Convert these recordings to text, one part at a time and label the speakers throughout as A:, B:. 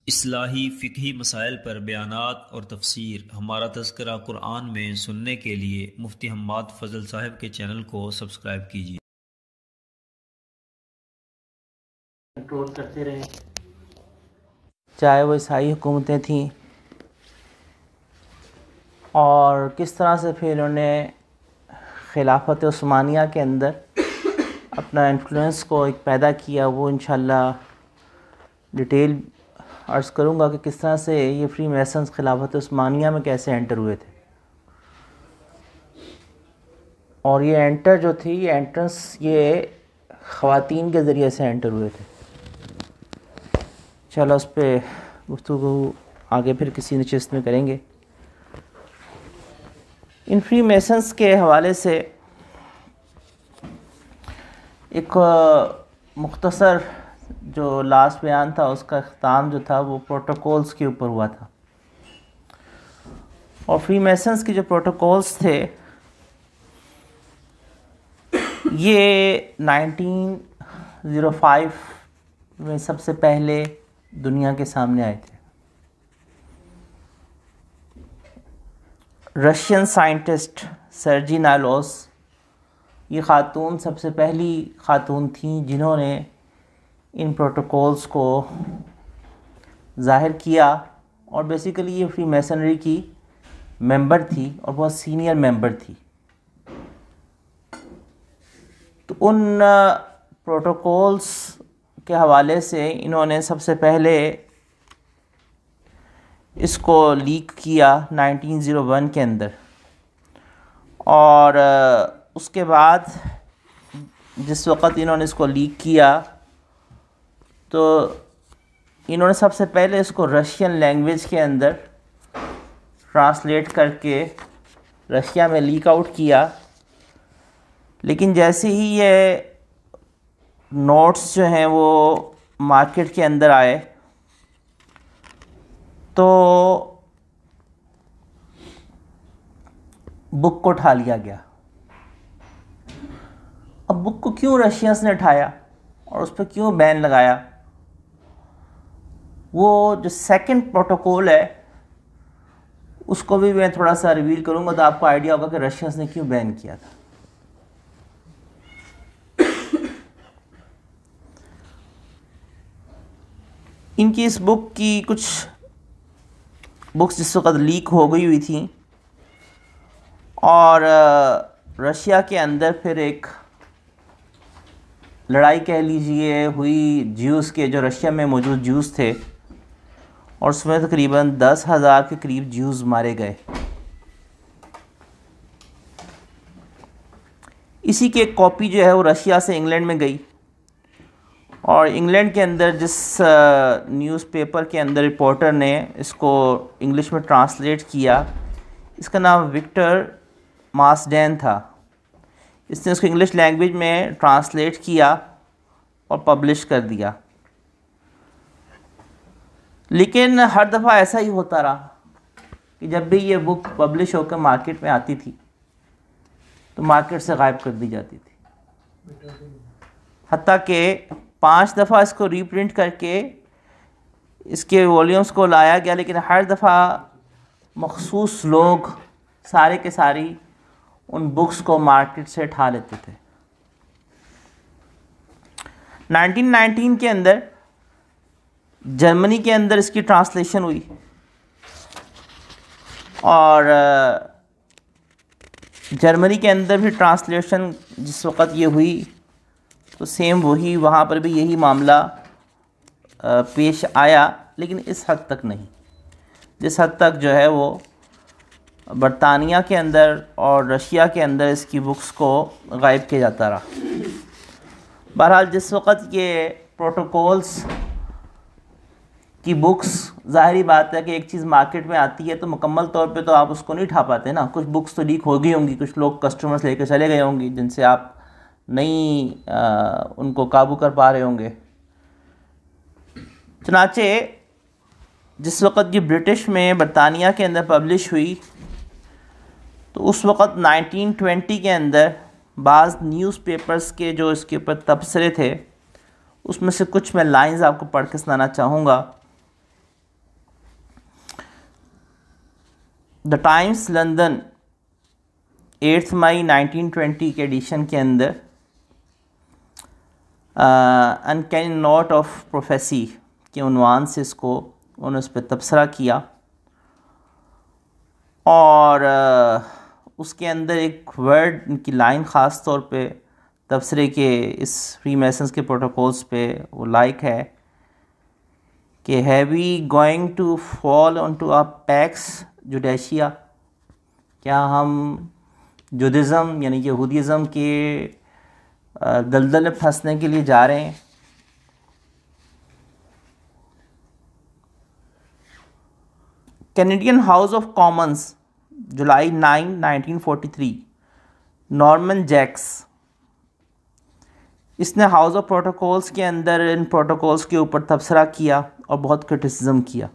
A: इस्लाही फ़िक़ही मसाइल पर बयानात और तफ़सीर हमारा तज़किरा कुरान में सुनने के लिए मुफ्ती हम्माद फ़ज़ल साहब के चैनल को सब्सक्राइब कीजिए।
B: कंट्रोल करते रहे, चाहे वो ईसाई हुकूमतें थीं, और किस तरह से फिर उन्होंने खिलाफत उस्मानिया के अंदर अपना इन्फ्लुएंस को एक पैदा किया। वो इंशाअल्लाह डिटेल अर्ज़ करूँगा कि किस तरह से ये फ्री मैसन्स खिलाफत उस्मानिया में कैसे एंटर हुए थे। और ये एंटर जो थी, ये एंट्रेंस ये ख़वातीन के ज़रिए से एंटर हुए थे। चलो उस पर गुफ्तगू आगे फिर किसी नशिस्त में करेंगे। इन फ्री मैसन्स के हवाले से एक मुख्तसर जो लास्ट बयान था, उसका अख्ताम जो था वो प्रोटोकॉल्स के ऊपर हुआ था। और फ्री मैसन्स के जो प्रोटोकॉल्स थे ये 1905 में सबसे पहले दुनिया के सामने आए थे। रशियन साइंटिस्ट सर्जी नालोस, ये ख़ातून सबसे पहली ख़ातून थी जिन्होंने इन प्रोटोकॉल्स को ज़ाहिर किया। और बेसिकली ये फ्री मैसनरी की मेंबर थी और बहुत सीनियर मेंबर थी। तो उन प्रोटोकॉल्स के हवाले से इन्होंने सबसे पहले इसको लीक किया 1901 के अंदर। और उसके बाद जिस वक़्त इन्होंने इसको लीक किया तो इन्होंने सबसे पहले इसको रशियन लैंग्वेज के अंदर ट्रांसलेट करके रशिया में लीक आउट किया। लेकिन जैसे ही ये नोट्स जो हैं वो मार्केट के अंदर आए तो बुक को उठा लिया गया। अब बुक को क्यों रशियंस ने उठाया और उस पर क्यों बैन लगाया, वो जो सेकंड प्रोटोकॉल है उसको भी मैं थोड़ा सा रिवील करूंगा तो आपको आइडिया होगा कि रशियंस ने क्यों बैन किया था। इनकी इस बुक की कुछ बुक्स जिस वक़्त लीक हो गई हुई थी और रशिया के अंदर फिर एक लड़ाई कह लीजिए हुई ज्यूस के, जो रशिया में मौजूद ज्यूस थे, और उसमें तकरीबन 10,000 के करीब ज्यूस मारे गए। इसी की एक कॉपी जो है वो रशिया से इंग्लैंड में गई और इंग्लैंड के अंदर जिस न्यूज़पेपर के अंदर रिपोर्टर ने इसको इंग्लिश में ट्रांसलेट किया, इसका नाम विक्टर मार्सडेन था। इसने उसको इंग्लिश लैंग्वेज में ट्रांसलेट किया और पब्लिश कर दिया। लेकिन हर दफ़ा ऐसा ही होता रहा कि जब भी ये बुक पब्लिश होकर मार्केट में आती थी तो मार्केट से गायब कर दी जाती थी। हत्ता कि 5 दफ़ा इसको रीप्रिंट करके इसके वॉल्यूम्स को लाया गया, लेकिन हर दफ़ा मखसूस लोग सारे के सारी उन बुक्स को मार्केट से उठा लेते थे। 1919 के अंदर जर्मनी के अंदर इसकी ट्रांसलेशन हुई और जर्मनी के अंदर भी ट्रांसलेशन जिस वक़्त ये हुई तो सेम वही वहाँ पर भी यही मामला पेश आया, लेकिन इस हद तक नहीं जिस हद तक जो है वो बरतानिया के अंदर और रशिया के अंदर इसकी बुक्स को गायब किया जाता रहा। बहरहाल जिस वक़्त ये प्रोटोकॉल्स की बुक्स, ज़ाहिरी बात है कि एक चीज़ मार्केट में आती है तो मुकम्मल तौर पे तो आप उसको नहीं उठा पाते ना। कुछ बुक्स तो लीक हो गई होंगी, कुछ लोग कस्टमर्स लेकर चले गए होंगे जिनसे आप नहीं उनको काबू कर पा रहे होंगे। चनाचे जिस वक़्त ये ब्रिटिश में बरतानिया के अंदर पब्लिश हुई तो उस वक़्त 1920 के अंदर बाज़ न्यूज़पेपर्स के जो इसके ऊपर तबसरे थे उसमें से कुछ मैं लाइंस आपको पढ़ के सुनाना चाहूँगा। द टाइम्स लंदन 8 मई 1920 के एडिशन के अंदर अनकैनी नोट ऑफ प्रोफेसी के उन्वान से इसको उन्होंने उस पर तबसरा किया और उसके अंदर एक वर्ड की लाइन ख़ास तौर पे तबसरे के इस फ्रीमेसन्स के प्रोटोकॉल्स पे वो लाइक है कि have we going to fall on to a Pax Judaica, क्या हम जुडिज़म यानी यहूदीज़म के दलदल में फंसने के लिए जा रहे हैं। कैनेडियन हाउस ऑफ कॉमन्स जुलाई 9, 1943, नॉर्मन जैक्स, इसने हाउस ऑफ प्रोटोकॉल्स के अंदर इन प्रोटोकॉल्स के ऊपर तबसरा किया और बहुत क्रिटिसिज्म किया।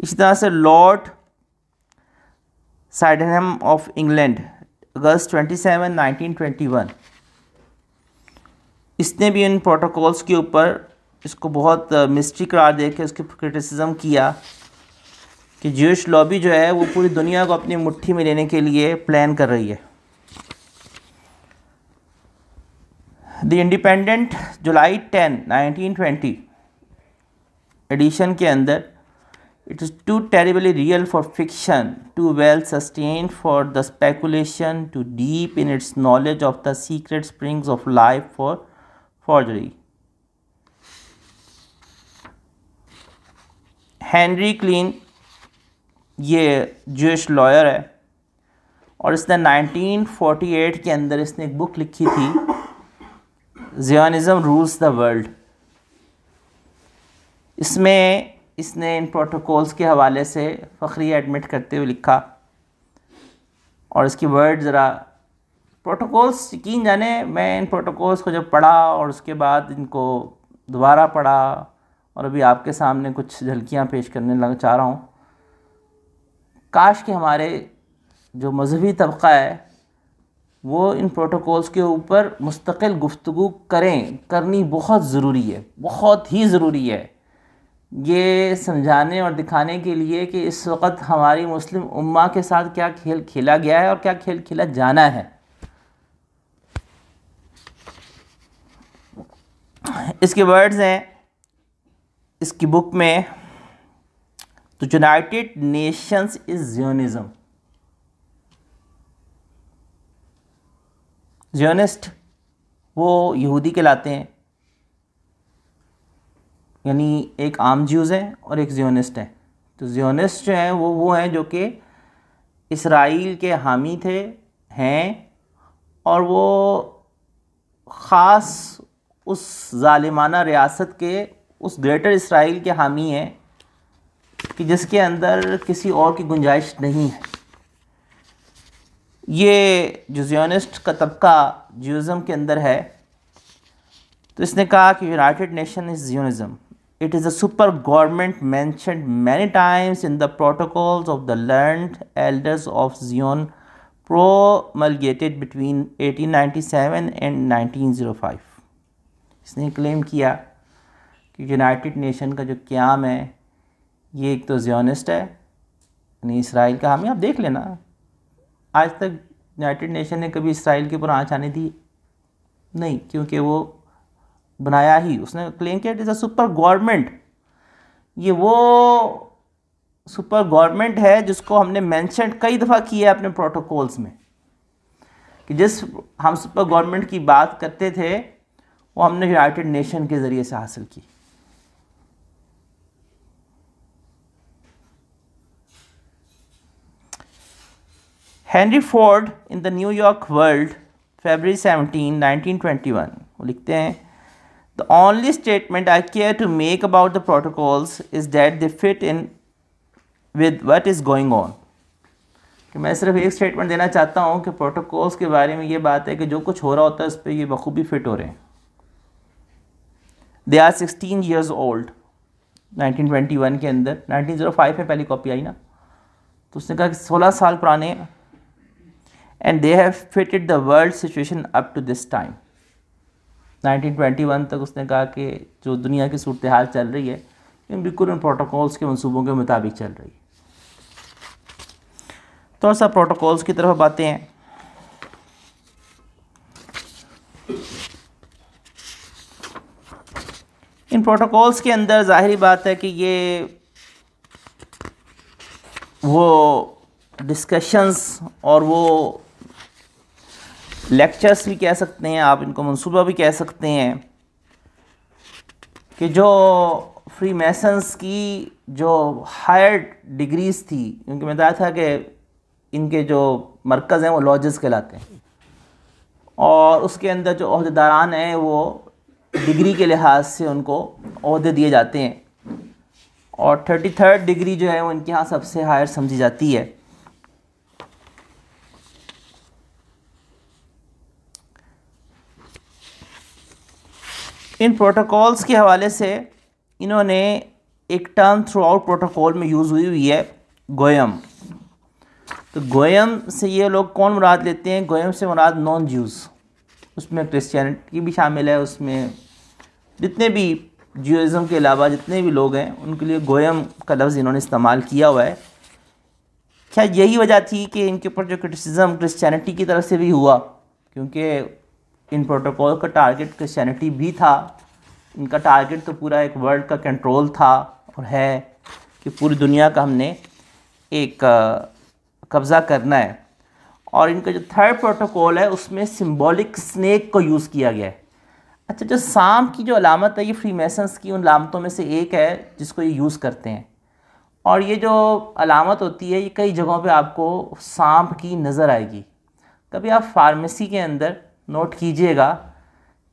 B: इसी तरह से लॉर्ड साइडनहम ऑफ इंग्लैंड अगस्त 27, 1921, इसने भी इन प्रोटोकॉल्स के ऊपर इसको बहुत मिस्ट्री करार दे के उसकी क्रिटिसिज्म किया कि ज्यूइश लॉबी जो है वो पूरी दुनिया को अपनी मुट्ठी में लेने के लिए प्लान कर रही है। द इंडिपेंडेंट जुलाई 10, 1920 एडिशन के अंदर, it is too terribly real for fiction, too well sustained for the speculation, too deep in its knowledge of the secret springs of life for forgery. Henry Klein ये Jewish lawyer है और इसने 1948 के अंदर इसने एक बुक लिखी थी, ज़ियोनिज़्म रूल्स द वर्ल्ड। इसमें इसने इन प्रोटोकॉल्स के हवाले से फ़ख्रिया एडमिट करते हुए लिखा और इसकी वर्ड ज़रा प्रोटोकॉल्स, यकीन जाने मैं इन प्रोटोकॉल्स को जब पढ़ा और उसके बाद इनको दोबारा पढ़ा और अभी आपके सामने कुछ झलकियाँ पेश करने लग चाह रहा हूँ। काश कि हमारे जो मजहबी तबका है वो इन प्रोटोकॉल्स के ऊपर मुस्तकिल गुफ्तगू करनी बहुत ज़रूरी है, बहुत ही ज़रूरी है, ये समझाने और दिखाने के लिए कि इस वक्त हमारी मुस्लिम उम्मा के साथ क्या खेल खेला गया है और क्या खेल खेला जाना है। इसके वर्ड्स हैं इसकी बुक में, तो यूनाइटेड नेशंस इज ज़ियोनिज़्म। ज़ियोनिस्ट वो यहूदी कहलाते हैं, यानी एक आम ज्यूज़ हैं और एक ज़ियोनिस्ट हैं। तो ज़ियोनिस्ट जो हैं वो हैं जो कि इसराइल के हामी हैं और वो ख़ास उस ज़ालिमाना रियासत के उस ग्रेटर इसराइल के हामी हैं कि जिसके अंदर किसी और की गुंजाइश नहीं है। ये जो ज़ियोनिस्ट का तबका ज्यूज़म के अंदर है, तो इसने कहा कि United Nation is Zionism, it is a super government mentioned many times in the protocols of the learned elders of Zion promulgated between 1897 and 1905। इसने क्लेम किया कि यूनाइटेड नेशन का जो क़याम है ये एक तो ज़ियोनिस्ट है, यानी इसराइल का हामी। आप देख लेना, आज तक यूनाइटेड नेशन ने कभी इसराइल के ऊपर आँच आने दी नहीं, क्योंकि वो बनाया ही, उसने क्लेम किया it is a super government. ये वो सुपर गवर्नमेंट है जिसको हमने मेंशन कई दफ़ा किया है अपने प्रोटोकॉल्स में, कि जिस हम सुपर गवर्नमेंट की बात करते थे वो हमने यूनाइटेड नेशन के ज़रिए से हासिल की। Henry Ford in the New York World February 17, 1921 वो लिखते हैं, the only statement I care to make about the protocols is that they fit in with what is going on. कि मैं सिर्फ एक स्टेटमेंट देना चाहता हूँ कि प्रोटोकॉल्स के बारे में ये बात है कि जो कुछ हो रहा होता है उस पर ये बखूबी फिट हो रहे हैं। दे आर 16 years old 1921 के अंदर, 1905 में पहली कॉपी आई ना, तो उसने कहा कि 16 साल पुराने, and they have fitted the world situation up to this time. 1921 तक उसने कहा कि जो दुनिया की सूरत हाल चल रही है बिल्कुल उन प्रोटोकॉल्स के मंसूबों के मुताबिक चल रही है। थोड़ा सा प्रोटोकॉल्स की तरफ आते हैं। इन प्रोटोकॉल्स के अंदर ज़ाहिरी बात है कि ये वो डिस्कशंस और वो लेक्चर्स भी कह सकते हैं आप, इनको मंसूबा भी कह सकते हैं, कि जो फ्री मैसन्स की जो हायर डिग्रीज़ थी, क्योंकि मैं बताया था कि इनके जो मरकज़ हैं वो लॉजेस कहलाते हैं, और उसके अंदर जो ओहदेदारान हैं वो डिग्री के लिहाज से उनको ओहदे दिए जाते हैं, और 33rd डिग्री जो है वो इनके यहाँ सबसे हायर समझी जाती है। इन प्रोटोकॉल्स के हवाले से इन्होंने एक टर्म थ्रू आउट प्रोटोकॉल में यूज़ हुई है, गोयम। तो गोयम से ये लोग कौन मुराद लेते हैं? गोयम से मुराद नॉन ज्यूज़, उसमें क्रिश्चियनिटी भी शामिल है, उसमें जितने भी ज्यूइज़म के अलावा जितने भी लोग हैं उनके लिए गोयम का लफ्ज़ इन्होंने इस्तेमाल किया हुआ है। क्या यही वजह थी कि इनके ऊपर जो क्रिटिसिज्म क्रिश्चियनिटी की तरफ से भी हुआ, क्योंकि इन प्रोटोकॉल का टारगेट क्रिश्चियनिटी भी था, इनका टारगेट तो पूरा एक वर्ल्ड का कंट्रोल था और है कि पूरी दुनिया का हमने एक कब्ज़ा करना है। और इनका जो 3rd प्रोटोकॉल है उसमें सिंबॉलिक स्नेक को यूज़ किया गया है। अच्छा, जो सांप की जो अलामत है ये फ्री मैसन्स की उन अलामतों में से एक है जिसको ये यूज़ करते हैं, और ये जो अलामत होती है ये कई जगहों पे आपको सांप की नज़र आएगी। कभी आप फार्मेसी के अंदर नोट कीजिएगा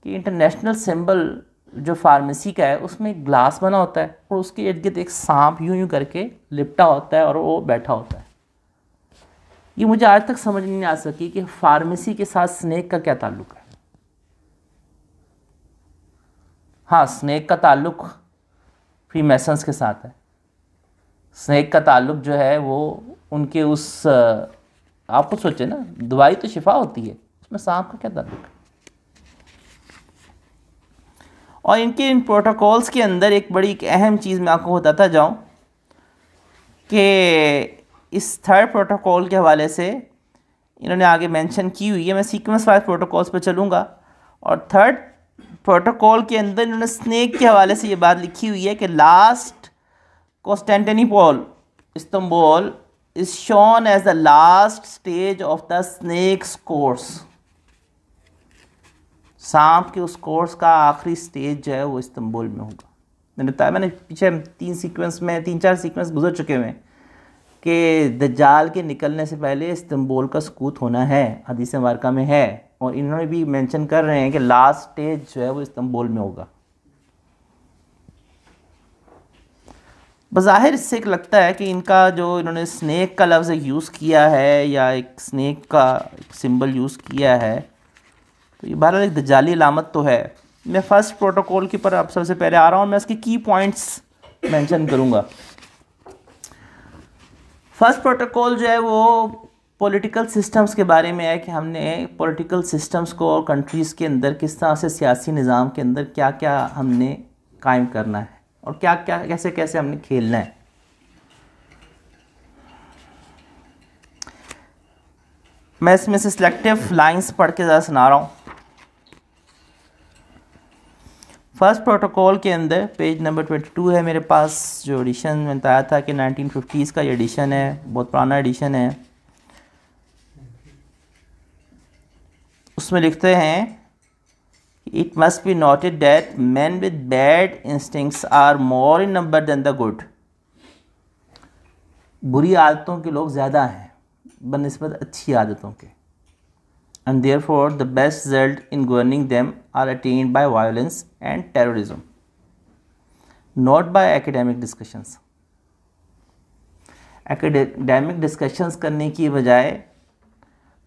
B: कि इंटरनेशनल सिंबल जो फार्मेसी का है उसमें एक ग्लास बना होता है और उसके इर्द गिर्द एक सांप यूं यूं करके लिपटा होता है और वो बैठा होता है। ये मुझे आज तक समझ नहीं आ सकी कि फार्मेसी के साथ स्नेक का क्या ताल्लुक है। हाँ, स्नेक का ताल्लुक फ्री मैसन्स के साथ है। स्नेक का ताल्लुक जो है वो उनके उस आप खुद सोचे ना, दवाई तो शिफा होती है, उसमें सांप का क्या ताल्लुक है। और इनके इन प्रोटोकॉल्स के अंदर एक बड़ी एक अहम चीज़ मैं आपको बताता जाऊं कि इस 3rd प्रोटोकॉल के हवाले से इन्होंने आगे मेंशन की हुई है। मैं सीक्वेंस वाइज प्रोटोकॉल्स पर चलूँगा, और 3rd प्रोटोकॉल के अंदर इन्होंने स्नेक के हवाले से ये बात लिखी हुई है कि last Constantinople Istanbul is shown as the last stage of the snake's course. सांप के उस कोर्स का आखिरी स्टेज जो है वो इस्तांबुल में होगा। मैंने बताया, मैंने पीछे 3-4 सीक्वेंस गुजर चुके हैं कि दज्जाल के निकलने से पहले इस्तांबुल का सकूत होना है, हदीस मुबारका में है, और इन्होंने भी मेंशन कर रहे हैं कि लास्ट स्टेज जो है वो इस्तांबुल में होगा। बज़ाहिर इससे एक लगता है कि इनका जो इन्होंने स्नेक का लफ्ज़ यूज़ किया है या एक स्नेक का सिंबल यूज़ किया है, तो ये बहरहाल एक दज्जाली अलामत तो है। मैं फर्स्ट प्रोटोकॉल के ऊपर अब सबसे पहले आ रहा हूँ, मैं इसके की पॉइंट्स मेंशन करूँगा। फर्स्ट प्रोटोकॉल जो है वो पॉलिटिकल सिस्टम्स के बारे में है कि हमने पॉलिटिकल सिस्टम्स को और कंट्रीज़ के अंदर किस तरह से सियासी निज़ाम के अंदर क्या क्या हमने कायम करना है और क्या क्या कैसे कैसे हमने खेलना है। मैं इसमें से सिलेक्टिव लाइंस पढ़ के ज़रा सुना रहा हूँ। फर्स्ट प्रोटोकॉल के अंदर पेज नंबर 22 है मेरे पास, जो एडिशन मैंने बताया था कि 1950s का ये एडिशन है, बहुत पुराना एडिशन है। उसमें लिखते हैं, it must be noted that men with bad instincts are more in number than the good। बुरी आदतों के लोग ज़्यादा हैं बनिस्बत अच्छी आदतों के, and therefore the best result in governing them are attained by violence and terrorism, not by academic discussions। academic discussions करने की बजाय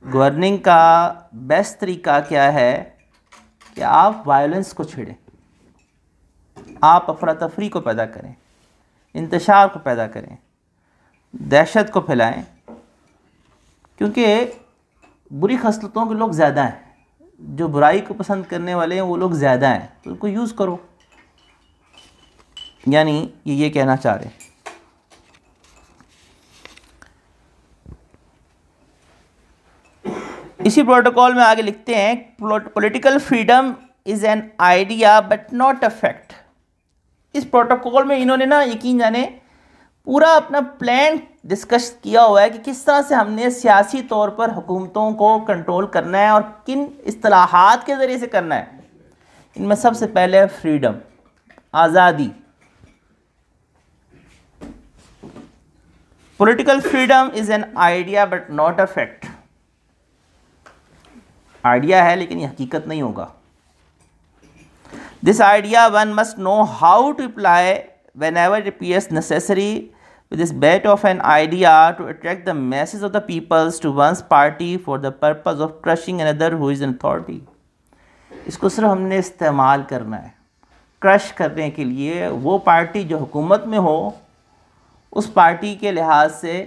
B: गवर्निंग का बेस्ट तरीका क्या है कि आप वायलेंस को छेड़ें, आप अफरा तफरी को पैदा करें, इंतशार को पैदा करें, दहशत को फैलाएं, क्योंकि बुरी खसलतों के लोग ज़्यादा हैं, जो बुराई को पसंद करने वाले हैं वो लोग ज़्यादा हैं, तो उनको यूज़ करो। यानी ये कहना चाह रहे हैं। इसी प्रोटोकॉल में आगे लिखते हैं, political freedom is an idea but not a fact. इस प्रोटोकॉल में इन्होंने ना यकीन जाने पूरा अपना प्लान डिस्कस किया हुआ है कि किस तरह से हमने सियासी तौर पर हुकूमतों को कंट्रोल करना है और किन इस्तिलाहात के ज़रिए से करना है। इनमें सबसे पहले फ्रीडम, आज़ादी। Political freedom is an idea but not a fact. Idea है लेकिन ये हकीकत नहीं होगा। This idea one must know how to apply whenever it appears necessary with this bet of an idea to attract the masses of the peoples to one's party for the purpose of crushing another who is in authority। इसको सिर्फ हमने इस्तेमाल करना है crush करने के लिए। वो पार्टी जो हुकूमत में हो, उस पार्टी के लिहाज से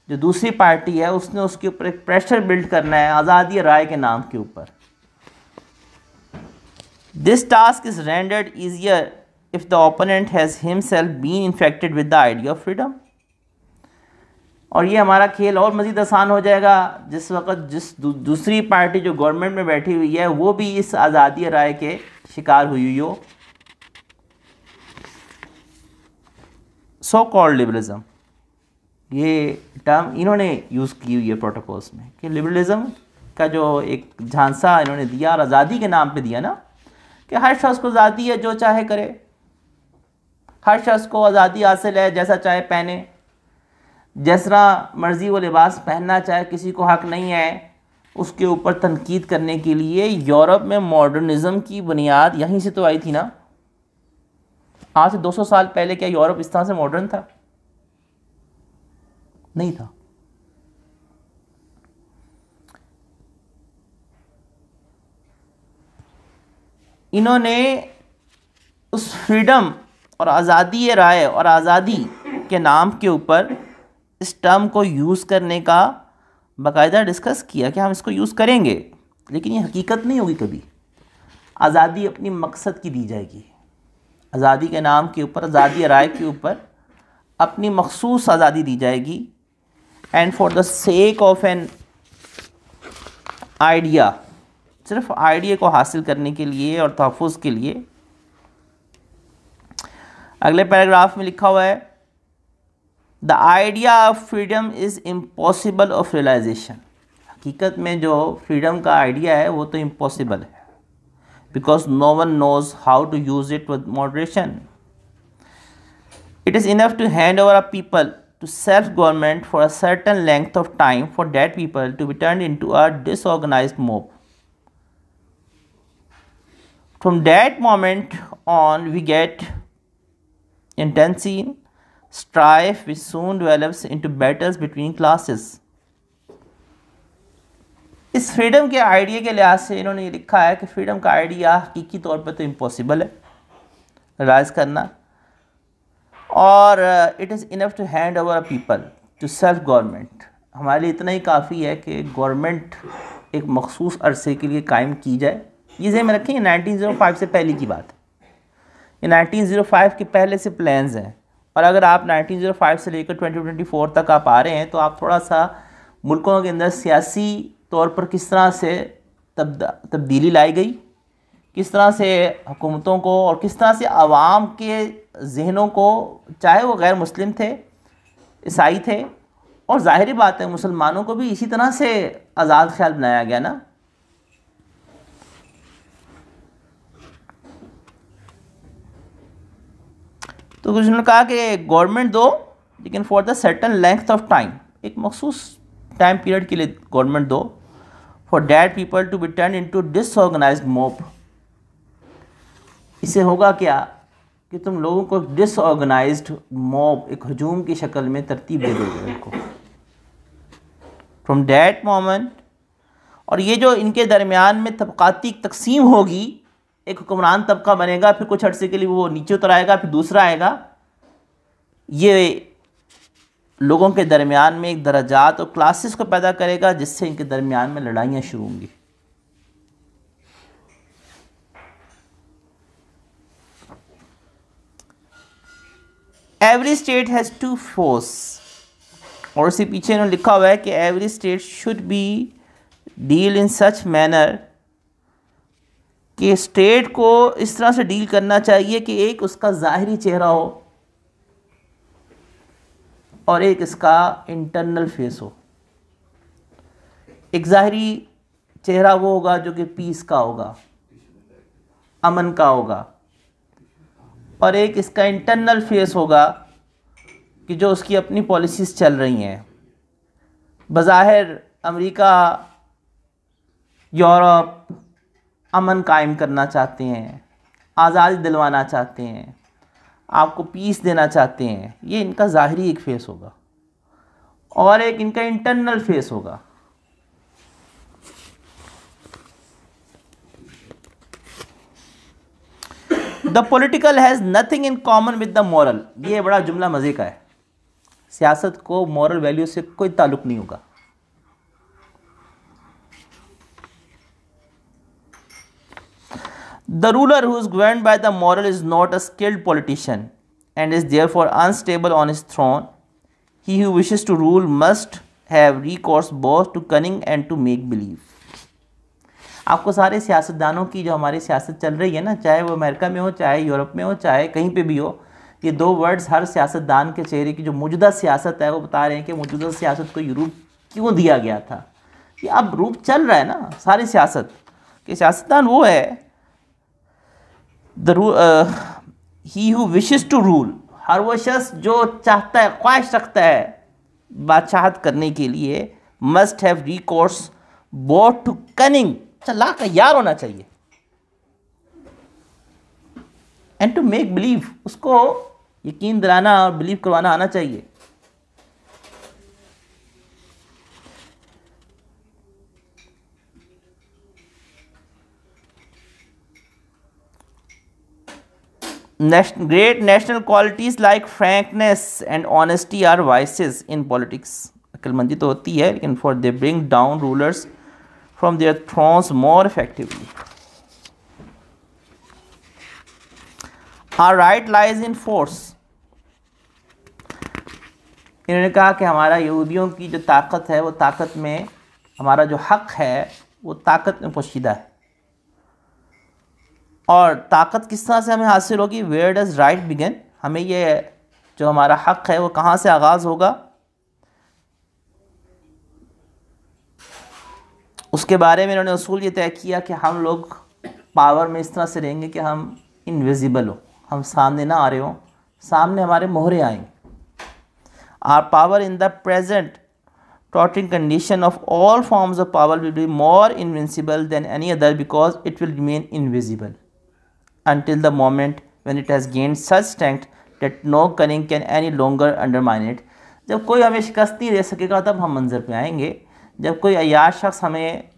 B: जो दूसरी पार्टी है उसने उसके ऊपर एक प्रेशर बिल्ड करना है आज़ादी राय के नाम के ऊपर। This task is rendered easier if the opponent has himself been infected with the idea of freedom। और ये हमारा खेल और मज़ीद आसान हो जाएगा जिस वक्त जिस दूसरी पार्टी जो गवर्नमेंट में बैठी हुई है वो भी इस आज़ादी राय के शिकार हुई हो। सो कॉल्ड लिबरलिज्म, ये टर्म इन्होंने यूज़ की हुई है प्रोटोकॉल्स में कि लिबरलिज्म का जो एक झांसा इन्होंने दिया और आज़ादी के नाम पे दिया ना कि हर शख्स को आज़ादी है, जो चाहे करे, हर शख्स को आज़ादी हासिल है, जैसा चाहे पहने, जैसा मर्ज़ी वो लिबास पहनना चाहे, किसी को हक़ नहीं है उसके ऊपर तनकीद करने के लिए। यूरोप में मॉडर्निज़म की बुनियाद यहीं से तो आई थी ना। आज से 200 साल पहले क्या यूरोप इस तरह से मॉडर्न था? नहीं था। इन्होंने उस फ्रीडम और आज़ादी राय और आज़ादी के नाम के ऊपर इस टर्म को यूज़ करने का बाकायदा डिस्कस किया कि हम इसको यूज़ करेंगे, लेकिन ये हकीकत नहीं होगी कभी। आज़ादी अपनी मकसद की दी जाएगी, आज़ादी के नाम के ऊपर, आज़ादी राय के ऊपर अपनी मखसूस आज़ादी दी जाएगी। And for the sake of an idea, सिर्फ आइडिया को हासिल करने के लिए और तहफ़्फ़ुज़ के लिए। अगले पैराग्राफ में लिखा हुआ है, the idea of freedom is impossible of realisation. हकीकत में जो फ्रीडम का आइडिया है वो तो इम्पॉसिबल है, because no one knows how to use it with moderation. It is enough to hand over a people to self-government for a certain length of time for that people to be turned into a disorganized mob. From that moment on, we get intestine strife which soon develops into battles between classes. इस freedom के idea के लिहाज से इन्होंने ये लिखा है कि फ्रीडम का आइडिया हकीकी तौर पर तो इम्पॉसिबल है रियलाइज़ करना, और it is enough to hand over a people to self government. हमारे लिए इतना ही काफ़ी है कि गवर्नमेंट एक मखसूस अरसे के लिए कायम की जाए। ये ज़हन में रखें, 1905 से पहले की बात है, ये 1905 के पहले से प्लान्स हैं। और अगर आप 1905 से लेकर 2024 तक आप आ रहे हैं तो आप थोड़ा सा मुल्कों के अंदर सियासी तौर पर किस तरह से तब्दीली लाई गई, किस तरह से हुकूमतों को और किस तरह से आवाम के जहनों को, चाहे वो गैर मुस्लिम थे, ईसाई थे, और ज़ाहिरी बात है मुसलमानों को भी इसी तरह से आज़ाद ख्याल बनाया गया ना। तो कुछ ने कहा कि गवर्नमेंट दो, लेकिन for the certain length of time, एक मखसूस टाइम पीरियड के लिए गवर्नमेंट दो, for that people to be turn into disorganised mob. इससे होगा क्या कि तुम लोगों को डिसऑर्गेनाइज्ड मॉब, एक हजूम की शक्ल में तरतीब दे दोगे उनको। फ्रॉम डैट मोमेंट, और ये जो इनके दरमियान में तबक़ाती तकसीम होगी, एक हुक्मरान तबका बनेगा, फिर कुछ अर्से के लिए वो नीचे उतर आएगा, फिर दूसरा आएगा, ये लोगों के दरमियान में एक दर्जात और क्लासेस को पैदा करेगा, जिससे इनके दरमियान में लड़ाइयाँ शुरू होंगी। Every state has to force, और उससे पीछे इन्होंने लिखा हुआ है कि every state should be deal in such manner कि स्टेट को इस तरह से डील करना चाहिए कि एक उसका ज़ाहिरी चेहरा हो और एक इसका इंटरनल फेस हो। एक ज़ाहिरी चेहरा वो होगा जो कि पीस का होगा, अमन का होगा, और एक इसका इंटरनल फेस होगा कि जो उसकी अपनी पॉलिसीज़ चल रही हैं। बज़ाहिर अमेरिका, यूरोप अमन कायम करना चाहते हैं, आज़ादी दिलवाना चाहते हैं, आपको पीस देना चाहते हैं। ये इनका ज़ाहिरी एक फेस होगा और एक इनका इंटरनल फेस होगा। The political has nothing in common with the moral. ये बड़ा जुमला मज़े का है। सियासत को मॉरल वैल्यू से कोई ताल्लुक़ नहीं होगा। The ruler who is governed by the moral is not a skilled politician and is therefore unstable on his throne. He who wishes to rule must have recourse both to cunning and to make believe. आपको सारे सियासतदानों की जो हमारी सियासत चल रही है ना, चाहे वो अमेरिका में हो, चाहे यूरोप में हो, चाहे कहीं पे भी हो, ये दो वर्ड्स हर सियासतदान के चेहरे की जो मौजूदा सियासत है वो बता रहे हैं कि मौजूदा सियासत को ये रूप क्यों दिया गया था। ये अब रूप चल रहा है ना सारी सियासत के। सियासतदान वो है he who wishes to rule, हर वो शख्स जो चाहता है, ख्वाहिश रखता है बादशाहत करने के लिए, must have recourse both to cunning, चालाक का यार होना चाहिए, एंड टू मेक बिलीव, उसको यकीन दिलाना और बिलीव करवाना आना चाहिए। Great national qualities like frankness and honesty are vices in politics. अक्लमंदी तो होती है लेकिन for they bring down rulers from their thrones more effectively. Our right lies in force. इन्होंने कहा कि हमारा यहूदियों की जो ताकत है वो ताकत में, हमारा जो हक है वो ताकत में पोशीदा है। और ताकत किस तरह से हमें हासिल होगी? वेयर डज राइट बिगिन, हमें ये जो हमारा हक है वो कहाँ से आगाज़ होगा? उसके बारे में इन्होंने उसूल ये तय किया कि हम लोग पावर में इस तरह से रहेंगे कि हम इनविजिबल हो, हम सामने ना आ रहे हो, सामने हमारे मोहरे आएंगे। Our power in the present tottering condition of all forms of power will be more invincible than any other because it will remain invisible until the moment when it has gained such strength that no cunning can any longer undermine it. जब कोई हमें शिकस्त नहीं दे सकेगा तब हम मंजर पे आएंगे। जब कोई अय्याश शख्स हमें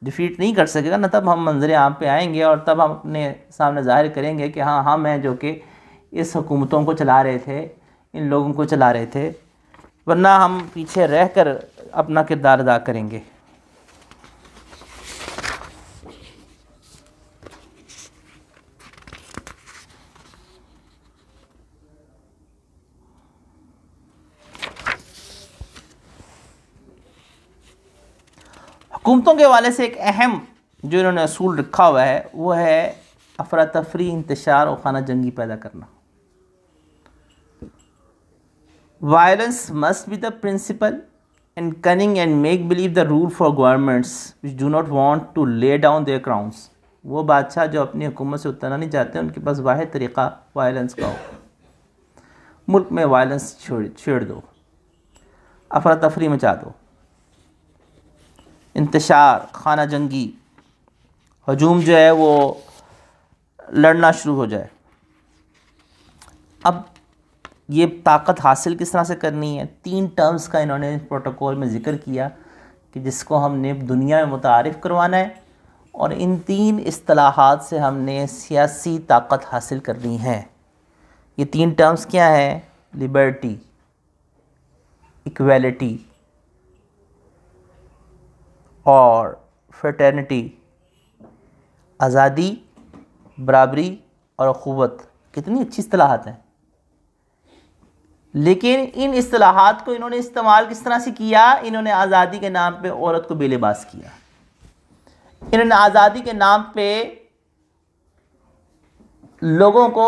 B: डिफीट नहीं कर सकेगा ना, तब हम मंजर आम पे आएंगे और तब हम अपने सामने जाहिर करेंगे कि हाँ हम हैं जो कि इस हुकूमतों को चला रहे थे, इन लोगों को चला रहे थे, वरना हम पीछे रह कर अपना किरदार अदा करेंगे। हुकूमतों के हवाले से एक अहम जो इन्होंने असूल रखा हुआ है वो है अफरा तफरी, इंतशार और खाना जंगी पैदा करना। Violence must be the principle and cunning and make believe the rule for governments which do not want to lay down their crowns. वो बादशाह जो अपनी हुकूमत से उतरना नहीं चाहते, उनके पास वाहिद तरीक़ा वायलेंस का हो। मुल्क में वायलेंस छेड़ दो, अफरा तफरी मचा दो, इंतशार, खाना जंगी, हजूम जो है वो लड़ना शुरू हो जाए। अब ये ताकत हासिल किस तरह से करनी है? 3 टर्म्स का इन्होंने प्रोटोकॉल में ज़िक्र किया कि जिसको हमने दुनिया में मुतारिफ़ करवाना है, और इन 3 इस्तिलाहात से हमने सियासी ताकत हासिल करनी है। ये 3 टर्म्स क्या हैं? लिबर्टी, इक्वलिटी और फ्रेटर्निटी, आज़ादी, बराबरी और अखुवत। कितनी अच्छी इस्तिलाहात हैं, लेकिन इन इस्तिलाहात को इन्होंने इस्तेमाल किस तरह से किया? इन्होंने आज़ादी के नाम पे औरत को बेलिबास किया। इन्होंने आज़ादी के नाम पे लोगों को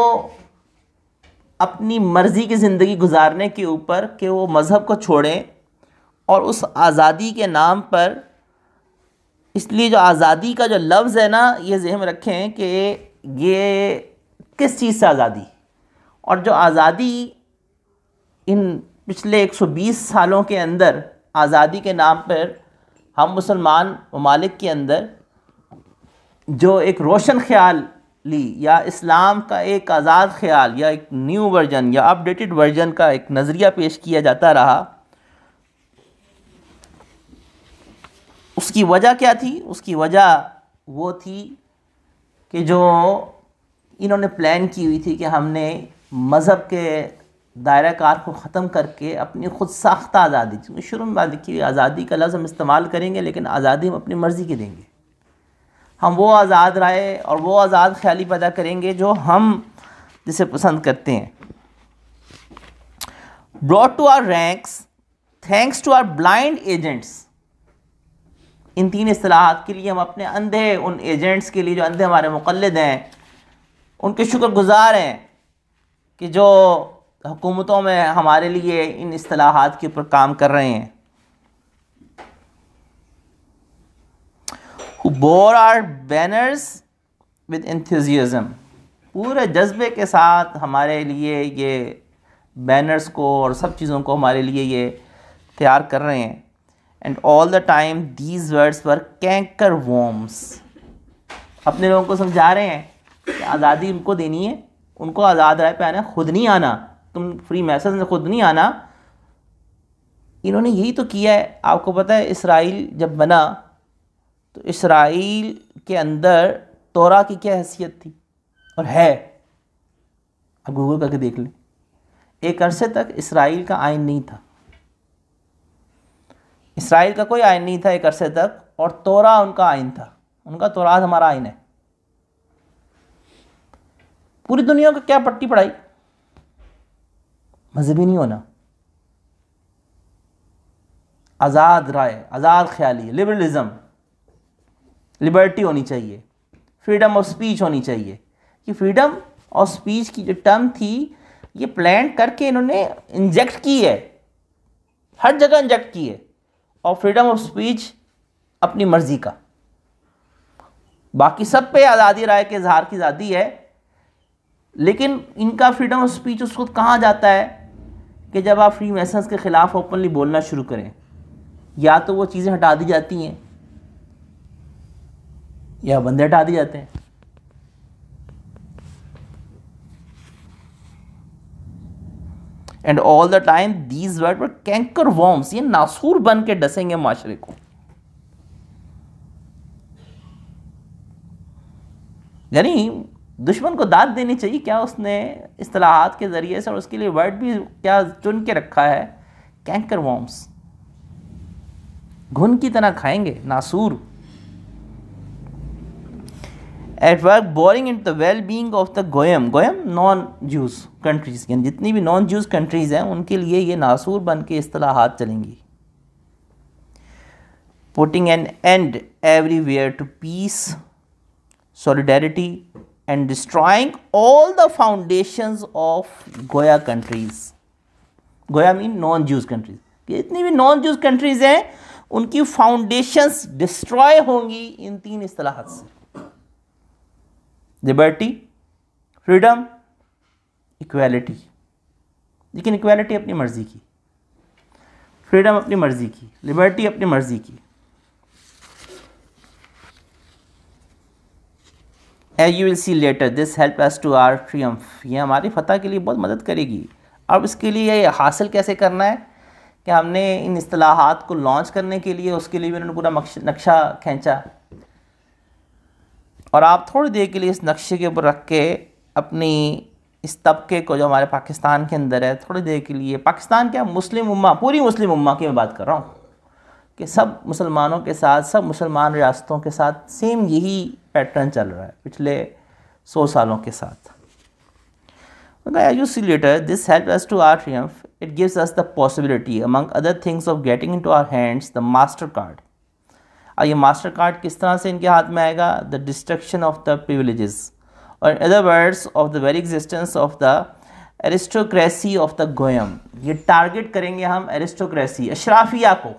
B: अपनी मर्ज़ी की ज़िंदगी गुजारने के ऊपर कि वो मज़हब को छोड़ें, और उस आज़ादी के नाम पर, इसलिए जो आज़ादी का जो लफ्ज़ है ना, ये ज़हन में रखें कि ये किस चीज़ से आज़ादी, और जो आज़ादी इन पिछले 120 सालों के अंदर आज़ादी के नाम पर हम मुसलमान ममालिक के अंदर जो एक रोशन ख्याल ली, या इस्लाम का एक आज़ाद ख्याल, या एक न्यू वर्जन या अपडेटेड वर्जन का एक नज़रिया पेश किया जाता रहा, उसकी वजह क्या थी? उसकी वजह वो थी कि जो इन्होंने प्लान की हुई थी कि हमने मज़हब के दायरा कार को ख़त्म करके अपनी ख़ुद साख्ता आज़ादी, क्योंकि शुरू में बात देखिए, आज़ादी का लफ्ज़ हम इस्तेमाल करेंगे लेकिन आज़ादी हम अपनी मर्ज़ी की देंगे। हम वो आज़ाद राय और वो आज़ाद ख्याली पैदा करेंगे जो हम जिसे पसंद करते हैं। Brought to our ranks thanks to our blind agents, इन तीन इस्तिलाहात के लिए हम अपने अंधे उन एजेंट्स के लिए, जो अंधे हमारे मुक़ल्लिद हैं, उनके शुक्रगुज़ार हैं कि जो हुकूमतों में हमारे लिए इन इस्तिलाहात के ऊपर काम कर रहे हैं। Who bore our banners with enthusiasm, पूरे जज्बे के साथ हमारे लिए ये बैनर्स को और सब चीज़ों को हमारे लिए ये तैयार कर रहे हैं। And all the time these words were canker worms, अपने लोगों को समझा रहे हैं कि आज़ादी उनको देनी है, उनको आज़ाद राय पे आना, खुद नहीं आना, तुम फ्री मैसेज में खुद नहीं आना। इन्होंने यही तो किया है। आपको पता है इसराइल जब बना तो इसराइल के अंदर तोरा की क्या हैसियत थी और है, आप गूगल करके देख लें। एक अरसे तक इसराइल का आइन नहीं था, इसराइल का कोई आइन नहीं था एक अरसे तक, और तोरा उनका आइन था। उनका तौरात हमारा आइन है। पूरी दुनिया को क्या पट्टी पढ़ाई? मजहबी नहीं होना, आज़ाद राय, आज़ाद ख्याली, लिबरलिज्म, लिबर्टी होनी चाहिए, फ्रीडम ऑफ स्पीच होनी चाहिए। कि फ्रीडम ऑफ स्पीच की जो टर्म थी ये प्लान करके इन्होंने इंजेक्ट की है, हर जगह इंजेक्ट की है। और फ्रीडम ऑफ स्पीच अपनी मर्ज़ी का, बाकी सब पे आज़ादी राय के इजहार की आज़ादी है, लेकिन इनका फ्रीडम ऑफ स्पीच उस वक्त कहाँ जाता है कि जब आप फ्री मैसेज के ख़िलाफ़ ओपनली बोलना शुरू करें, या तो वो चीज़ें हटा दी जाती हैं या बंदे हटा दिए जाते हैं। And all the time these word were canker worms, ये नासूर बन के डसेंगे माशरे को। यानी दुश्मन को दाद देनी चाहिए क्या उसने इस्तिलाहात के ज़रिए से, और उसके लिए वर्ड भी क्या चुन के रखा है, कैंकर वॉर्म्स, घुन की तरह खाएंगे, नासूर। At work boring in the well being of the goyim, goyim non Jews countries, यानी जितनी भी नॉन जूस कंट्रीज़ हैं उनके लिए ये नासूर बन के इस्तिलाहात चलेंगी। Putting an end everywhere to peace, solidarity and destroying all the foundations of Goya countries. Goya mean non-Jews countries. जितनी भी non-Jews countries हैं उनकी foundations destroy होंगी इन तीन इस्तिलाहात से। Liberty, freedom, equality. लेकिन equality अपनी मर्जी की, freedom अपनी मर्जी की, liberty अपनी मर्जी की। As you will see later, this help us to our triumph. ये हमारी फतह के लिए बहुत मदद करेगी। अब इसके लिए हासिल कैसे करना है कि हमने इन इस्तिलाहात को लॉन्च करने के लिए, उसके लिए भी उन्होंने पूरा नक्शा खींचा, और आप थोड़ी देर के लिए इस नक्शे के ऊपर रख के अपनी इस तबके को जो हमारे पाकिस्तान के अंदर है, थोड़ी देर के लिए, पाकिस्तान क्या मुस्लिम उम्मा, पूरी मुस्लिम उम्मा की मैं बात कर रहा हूँ कि सब मुसलमानों के साथ, सब मुसलमान रियासतों के साथ सेम यही पैटर्न चल रहा है पिछले 100 सालों के साथ। As you see later, this helps us to our triumph. It gives us the possibility, among other things, of getting into our hands the MasterCard. और ये मास्टर कार्ड किस तरह से इनके हाथ में आएगा? The destruction of the privileges, और in other words of the very existence of the aristocracy of the goyim. ये टारगेट करेंगे हम एरिस्टोक्रेसी, अशराफिया को।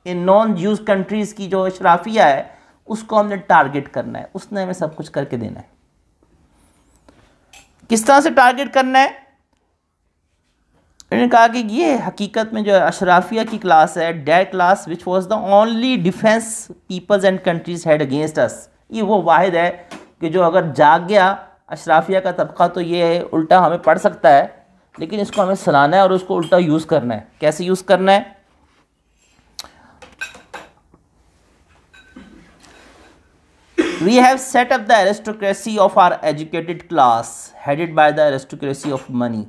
B: इन नॉन यूज कंट्रीज़ की जो अशराफिया है उसको हमने टारगेट करना है, उसने हमें सब कुछ करके देना है। किस तरह से टारगेट करना है? उन्होंने कहा कि ये हकीकत में जो अशराफिया की क्लास है, that class which was the only defence peoples and countries had against us, ये वो वाहिद है कि जो अगर जाग गया अशराफिया का तबका तो ये उल्टा हमें पढ़ सकता है, लेकिन इसको हमें सुनाना है और उसको उल्टा यूज़ करना है। कैसे यूज़ करना है? We have set up the aristocracy of our educated class, headed by the aristocracy of money.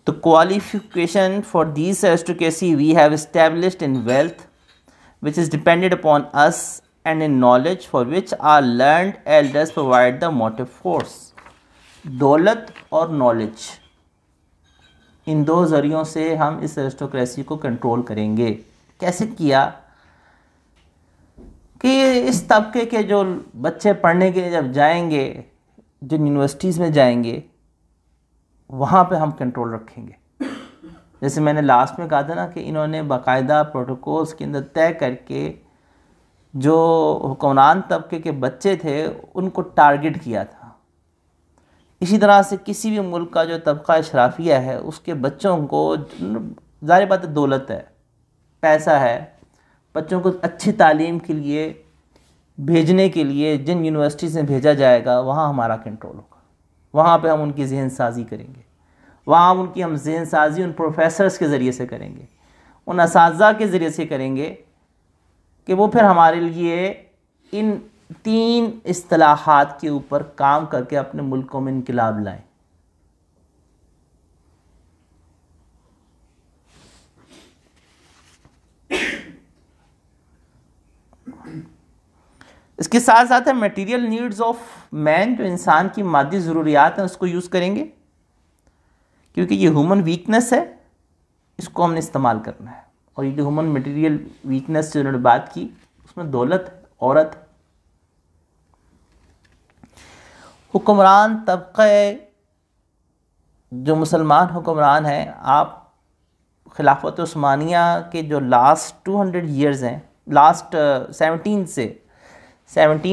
B: The qualification for these aristocracy we have established in wealth, which is dependent upon us, and in knowledge, for which our learned elders provide the motive force. दौलत और knowledge, इन दो ज़रियों से हम इस aristocracy को control करेंगे। कैसे किया? कि इस तबके के जो बच्चे पढ़ने के लिए जब जाएंगे, जिन यूनिवर्सिटीज़ में जाएंगे, वहाँ पे हम कंट्रोल रखेंगे। जैसे मैंने लास्ट में कहा था ना कि इन्होंने बाकायदा प्रोटोकॉल्स के अंदर तय करके जो हुक्मरान तबके के बच्चे थे उनको टारगेट किया था। इसी तरह से किसी भी मुल्क का जो तबका अशराफिया है उसके बच्चों को, ज़ाहिर बात है दौलत है, पैसा है, बच्चों को अच्छी तालीम के लिए भेजने के लिए जिन यूनिवर्सिटी से भेजा जाएगा वहाँ हमारा कंट्रोल होगा। वहाँ पे हम उनकी जहन साजी करेंगे, वहाँ उनकी हम जहन साजी उन प्रोफेसर्स के ज़रिए से करेंगे, उन असातिज़ा के ज़रिए से करेंगे कि वो फिर हमारे लिए इन 3 इस्तिलाहात के ऊपर काम करके अपने मुल्कों में इनकलाब लाएं। इसके साथ साथ है मटेरियल नीड्स ऑफ मैन, जो इंसान की मादी ज़रूरियात हैं उसको यूज़ करेंगे, क्योंकि ये ह्यूमन वीकनेस है, इसको हमने इस्तेमाल करना है। और ये जो ह्यूमन मटेरियल वीकनेस जो उन्होंने बात की उसमें दौलत, औरत, हुक्मरान तबक़े जो मुसलमान हुक्मरान हैं, आप खिलाफत उस्मानिया के जो लास्ट 200 ईयर्स हैं, लास्ट 17th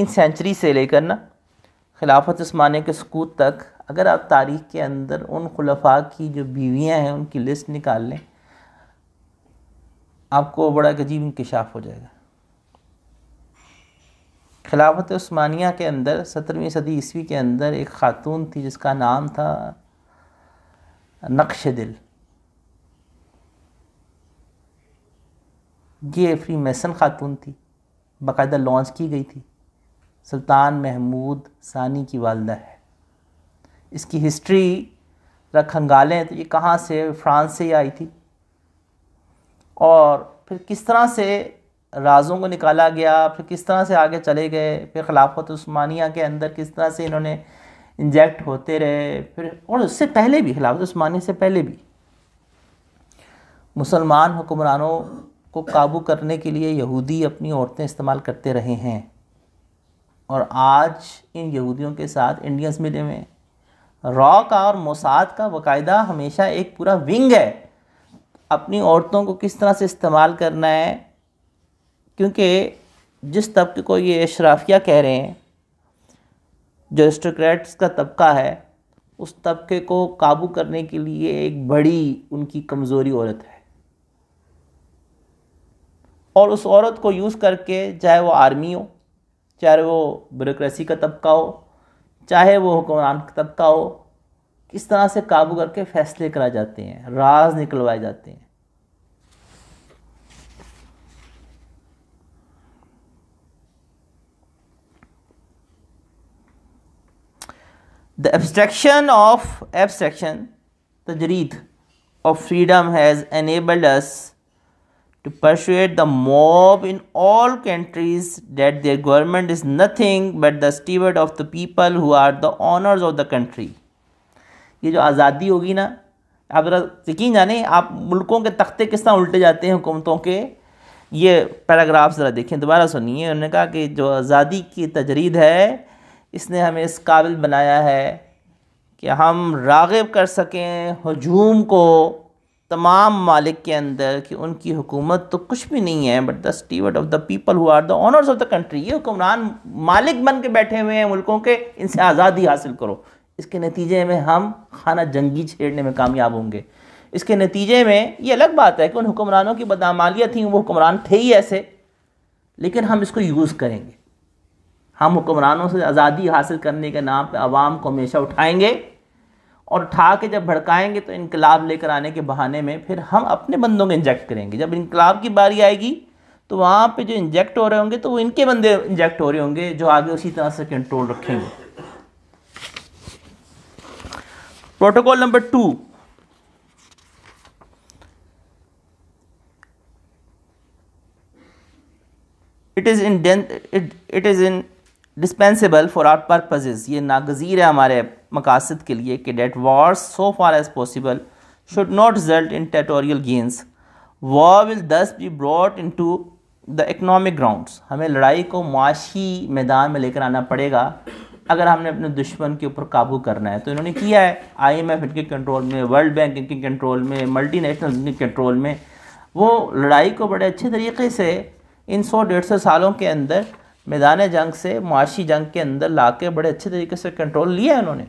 B: सेंचुरी से लेकर ना खिलाफत उस्मानिया के सुकूत तक, अगर आप तारीख़ के अंदर उन खुलफा की जो बीवियां हैं उनकी लिस्ट निकाल लें, आपको बड़ा अजीब इंकिशाफ हो जाएगा। खिलाफत उस्मानिया के अंदर 17वीं सदी ईस्वी के अंदर एक ख़ातून थी जिसका नाम था नक्श दिल। ये फ्री मैसन ख़ातून थी, बाकायदा लॉन्च की गई थी, सुल्तान महमूद सानी की वालदा है। इसकी हिस्ट्री खंगालें तो ये कहाँ से, फ्रांस से आई थी, और फिर किस तरह से राज़ों को निकाला गया, फिर किस तरह से आगे चले गए, फिर खिलाफत उस्मानिया के अंदर किस तरह से इन्होंने इंजेक्ट होते रहे, फिर और उससे पहले भी, खिलाफत उस्मानिया से पहले भी मुसलमान हुक्मरानों को काबू करने के लिए यहूदी अपनी औरतें इस्तेमाल करते रहे हैं। और आज इन यहूदियों के साथ इंडियंस मिले हुए हैं। रॉ का और मोसाद का बाकायदा हमेशा एक पूरा विंग है अपनी औरतों को किस तरह से इस्तेमाल करना है, क्योंकि जिस तबके को ये अशराफिया कह रहे हैं, जो एरिस्टोक्रेट्स का तबका है, उस तबके को काबू करने के लिए एक बड़ी उनकी कमज़ोरी औरत है। और उस औरत को यूज़ करके, चाहे वो आर्मी हो, चाहे वो ब्यूरोक्रेसी का तबका हो, चाहे वो हुक्मरान का तबका हो, किस तरह से काबू करके फ़ैसले कराए जाते हैं, राज निकलवाए जाते हैं। The abstraction, tajreed of freedom has enabled us to persuade the mob in all countries that their government is nothing but the steward of the people who are the owners of the country. ये जो आज़ादी होगी ना, आप ज़रा यकीन जाने, आप मुल्कों के तख्ते किस तरह उल्टे जाते हैं हुकूमतों के। ये पैराग्राफ ज़रा देखें, दोबारा सुनिए। उन्होंने कहा कि जो आज़ादी की तजरीद है इसने हमें इस काबिल बनाया है कि हम राग़िब कर सकें हजूम को तमाम मालिक के अंदर कि उनकी हुकूमत तो कुछ भी नहीं है but the steward of the people who are the owners of the country. ये हुक्मरान मालिक बन के बैठे हुए हैं मुल्कों के, इनसे आज़ादी हासिल करो। इसके नतीजे में हम खाना जंगी छेड़ने में कामयाब होंगे। इसके नतीजे में ये अलग बात है कि उन हुक्मरानों की बदआमालियाँ थी, वो हुक्मरान थे ही ऐसे, लेकिन हम इसको यूज़ करेंगे। हम हुक्मरानों से आज़ादी हासिल करने के नाम पे आवाम को हमेशा उठाएंगे और उठा के जब भड़काएंगे तो इनकलाब लेकर आने के बहाने में फिर हम अपने बंदों को इंजेक्ट करेंगे। जब इनकलाब की बारी आएगी तो वहाँ पे जो इंजेक्ट हो रहे होंगे तो वो इनके बंदे इंजेक्ट हो रहे होंगे जो आगे उसी तरह से कंट्रोल रखेंगे। Protocol number 2, it is indispensable for our purposes, ये नागज़ीर है हमारे मकासद के लिए कि that wars so far as possible should not result in territorial gains. War will thus be brought into the economic grounds. हमें लड़ाई को माशी मैदान में लेकर आना पड़ेगा अगर हमने अपने दुश्मन के ऊपर काबू करना है। तो इन्होंने किया है, IMF इनके कंट्रोल में, वर्ल्ड बैंक इनके कंट्रोल में, मल्टीनेशनल इनके कंट्रोल में। वो लड़ाई को बड़े अच्छे तरीके से इन 100-150 सालों के अंदर मैदान जंग से मुआशी जंग के अंदर लाके बड़े अच्छे तरीके से कंट्रोल लिया है उन्होंने।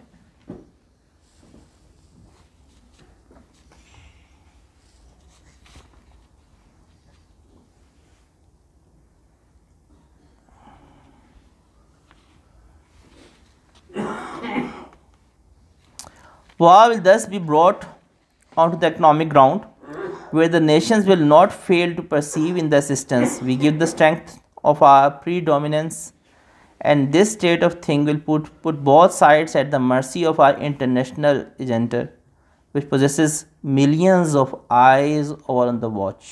B: War will thus be brought onto the economic ground where the nations will not fail to perceive in the assistance we give the strength of our predominance, and this state of thing will put both sides at the mercy of our international agenter which possesses millions of eyes over on the watch.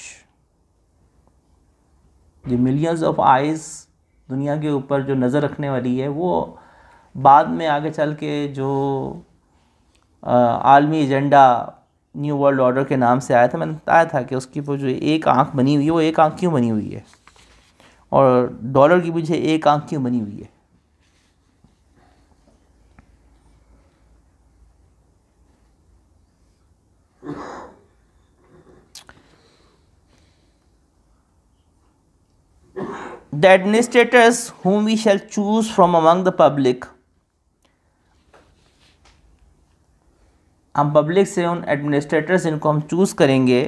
B: The millions of eyes दुनिया के ऊपर जो नज़र रखने वाली है वो बाद में आगे चल के जो आलमी एजेंडा न्यू वर्ल्ड ऑर्डर के नाम से आया था, मैंने बताया था कि उसकी वो जो एक आंख बनी हुई है वो एक आंख क्यों बनी हुई है और डॉलर की पीछे एक आंख क्यों बनी हुई है। The administrators whom we shall choose from among the public, हम पब्लिक से उन एडमिनिस्ट्रेटर्स जिनको हम चूज़ करेंगे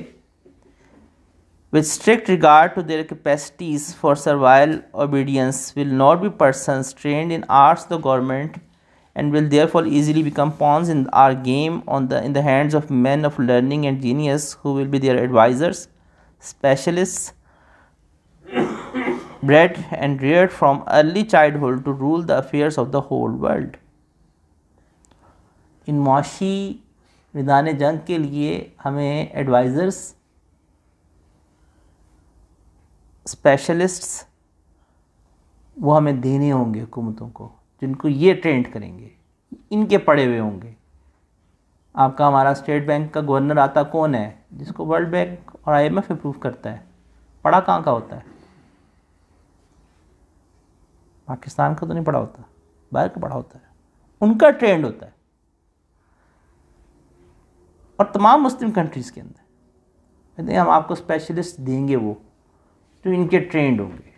B: with strict regard to their capacities for servile obedience will not be persons trained in arts of the government and will therefore easily become pawns in our game in the hands of men of learning and genius who will be their advisors, specialists, bred and reared from early childhood to rule the affairs of the whole world. इन मुआशी मैदान जंग के लिए हमें advisers, specialists वो हमें देने होंगे हुकूमतों को, जिनको ये ट्रेंड करेंगे, इनके पढ़े हुए होंगे। आपका हमारा स्टेट बैंक का गवर्नर आता कौन है? जिसको वर्ल्ड बैंक और IMF अप्रूव करता है। पढ़ा कहाँ का होता है? पाकिस्तान का तो नहीं पढ़ा होता, बाहर का पढ़ा होता है, उनका ट्रेंड होता है। और तमाम मुस्लिम कंट्रीज़ के अंदर कहते हैं हम आपको स्पेशलिस्ट देंगे वो जो इनके ट्रेंड होंगे,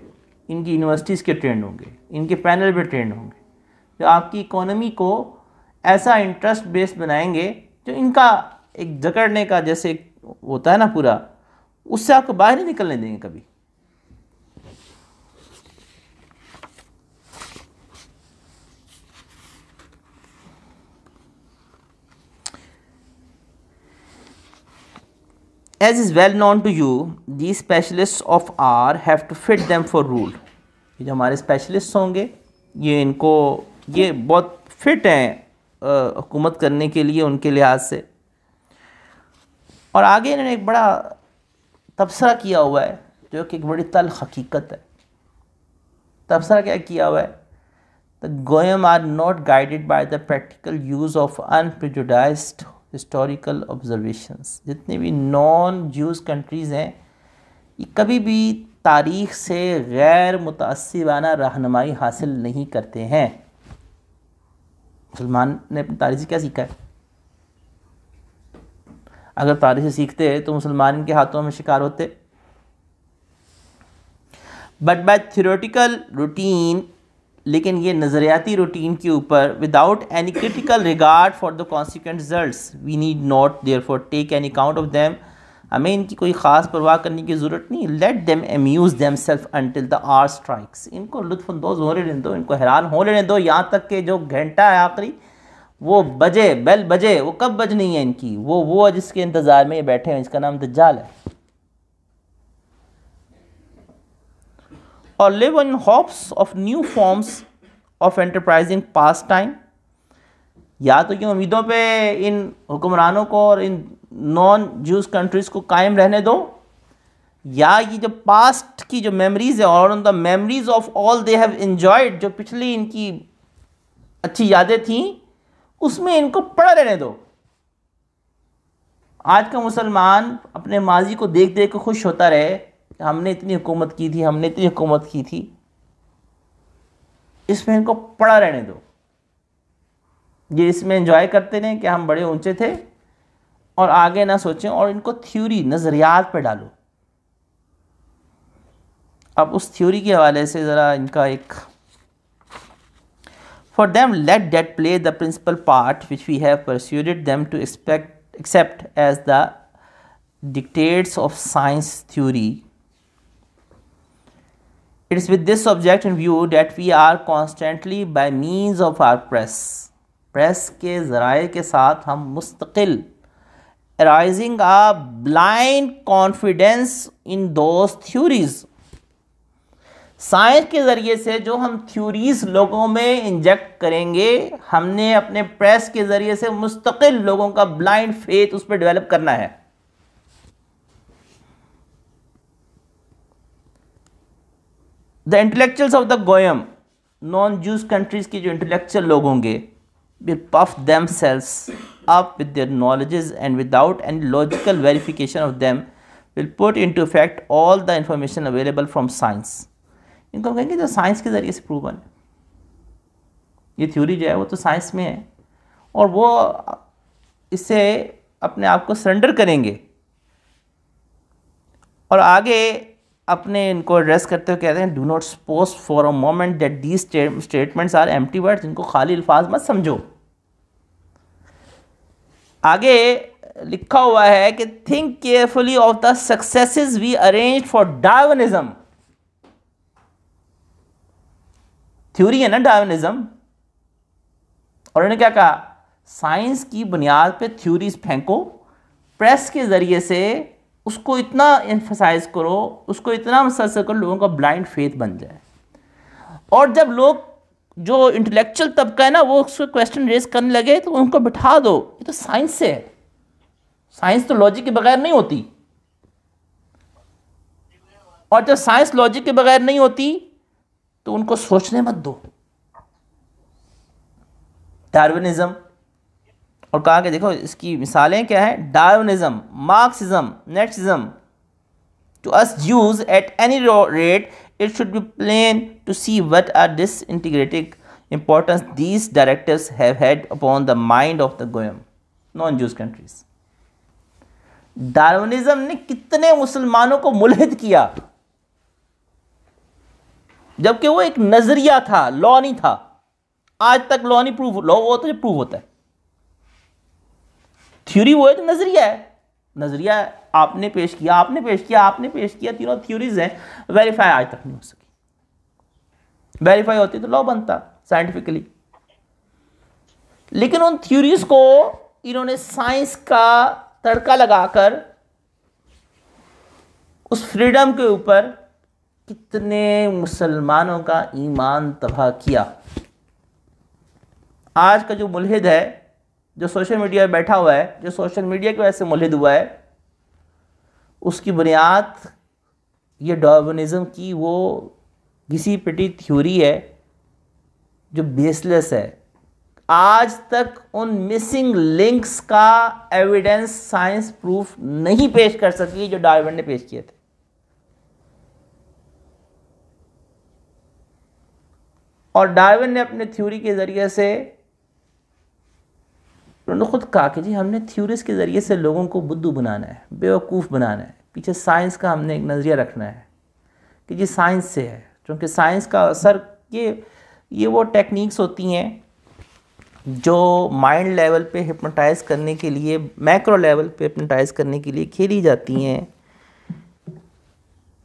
B: इनकी यूनिवर्सिटीज़ के ट्रेंड होंगे, इनके पैनल पे ट्रेंड होंगे, जो आपकी इकोनॉमी को ऐसा इंटरेस्ट बेस्ड बनाएंगे जो इनका एक जकड़ने का जैसे होता है ना पूरा, उससे आपको बाहर नहीं निकलने देंगे कभी। As is well known to you, these specialists of R have to fit them for rule. ये जो हमारे स्पेशलिस्ट होंगे ये बहुत फिट हैं हुकूमत करने के लिए उनके लिहाज से। और आगे इन्होंने एक बड़ा तबसरा किया हुआ है जो कि एक बड़ी तल्ख हकीकत है। तबसरा क्या किया हुआ है? The Goyim are not guided by the practical use of unprejudiced historical observations. जितने भी नॉन ज्यूज़ कंट्रीज़ हैं ये कभी भी तारीख़ से गैर मुतअस्सिबाना रहनुमाई हासिल नहीं करते हैं। मुसलमान ने अपनी तारीख़ से क्या सीखा है? अगर तारीख़ से सीखते तो मुसलमान के हाथों में शिकार होते। बट बाय थ्योरेटिकल रूटीन, लेकिन ये नज़रियाती रूटीन के ऊपर, without any critical regard for the consequent results, we need not therefore take any count of them. हमें इनकी कोई ख़ास परवाह करने की ज़रूरत नहीं। Let them amuse them self until the hour strikes, इनको लुत्फ़अंदोज़ होने लेने दो, इनको हैरान हो लेने दो, यहाँ तक कि जो घंटा है आखिरी वो बजे, बेल बजे। वो कब बजनी है इनकी? वो जिसके इंतज़ार में ये बैठे हैं, इसका नाम दज्जाल है। और live in hopes of new forms of enterprising pass time, या तो इन उम्मीदों पे इन हुक्मरानों को और इन नॉन जूस कंट्रीज़ को कायम रहने दो, या ये जो पास्ट की जो मेमोरीज़ है और the memories of all they have enjoyed, जो पिछली इनकी अच्छी यादें थीं, उसमें इनको पड़ा रहने दो। आज का मुसलमान अपने माजी को देख देख के खुश होता रहे कि हमने इतनी हुकूमत की थी, हमने इतनी हुकूमत की थी, इसमें इनको पड़ा रहने दो। ये इसमें एंजॉय करते रहें कि हम बड़े ऊंचे थे और आगे ना सोचें, और इनको थ्योरी, नज़रियात पे डालो। अब उस थ्योरी के हवाले से ज़रा इनका एक, for them let that play the principal part which we have persuaded them to accept as the dictates of science theory. It is with this object in view that we are constantly by means of our press के ज़राए के साथ हम मुस्तकिल arising a blind confidence in those theories, science के ज़रिए से जो हम थ्योरीज लोगों में इंजेक्ट करेंगे, हमने अपने प्रेस के ज़रिए से मुस्तकिल लोगों का ब्लाइंड फेथ उस पर डेवलप करना है। The intellectuals of the goyim, non Jews countries के जो इंटेलेक्चुअल लोग होंगे, will puff themselves up with their knowledges and without any logical verification of them will put into effect all the information available from science। इनको कहेंगे जो science के ज़रिए से प्रूवन है, ये थ्योरी जो है वो तो साइंस में है, और वो इससे अपने आप को सरेंडर करेंगे और आगे अपने इनको एड्रेस करते हुए कहते हैं, do not suppose for a moment that these statements are empty words, इनको खाली अल्फाज मत समझो। आगे लिखा हुआ है कि think carefully of the successes we arrange for Darwinism. Theory है ना डार्विनिज्म, और उन्होंने क्या कहा, साइंस की बुनियाद पे थ्योरीज फेंको, प्रेस के जरिए से उसको इतना एम्फसाइज करो, उसको इतना मुसलसल करो, लोगों का ब्लाइंड फेथ बन जाए। और जब लोग जो इंटेलेक्चुअल तबका है ना वो उसको क्वेश्चन रेज करने लगे तो उनको बिठा दो, ये तो साइंस से है, साइंस तो लॉजिक के बगैर नहीं होती, और जब साइंस लॉजिक के बगैर नहीं होती तो उनको सोचने मत दो। डार्विनिज्म, और कहा कि देखो इसकी मिसालें क्या है, Darwinism, Marxism, Nietzscheism. To us Jews at any rate it should be plain to see what a disintegrating importance these directives have had upon the mind of the Goyim, non-Jews countries। Darwinism ने कितने मुसलमानों को मुल्हिद किया, जबकि वो एक नजरिया था, लॉ नहीं था। आज तक लॉ नहीं प्रूव, लॉ वो तो प्रूव होता है, थ्योरी वो है तो नजरिया है। नजरिया आपने पेश किया, आपने पेश किया, आपने पेश किया, तीनों थ्योरीज हैं, वेरीफाई आज तक नहीं हो सकी। वेरीफाई होती तो लॉ बनता साइंटिफिकली, लेकिन उन थ्योरीज को इन्होंने साइंस का तड़का लगाकर उस फ्रीडम के ऊपर कितने मुसलमानों का ईमान तबाह किया। आज का जो मुल्हिद है, जो सोशल मीडिया पे बैठा हुआ है, जो सोशल मीडिया की वजह से मुल्हिद हुआ है, उसकी बुनियाद ये डार्विनिज्म की वो घिसी पिटी थ्योरी है जो बेसलेस है। आज तक उन मिसिंग लिंक्स का एविडेंस साइंस प्रूफ नहीं पेश कर सकी जो डार्विन ने पेश किए थे। और डार्विन ने अपने थ्योरी के ज़रिए से, उन्होंने खुद कहा कि जी हमने थ्योरीज के ज़रिए से लोगों को बुद्धू बनाना है, बेवकूफ़ बनाना है, पीछे साइंस का हमने एक नज़रिया रखना है कि जी साइंस से है, क्योंकि साइंस का असर ये वो टेक्निक्स होती हैं जो माइंड लेवल पे हिप्नोटाइज करने के लिए, मैक्रो लेवल पे हिप्नोटाइज करने के लिए खेली जाती हैं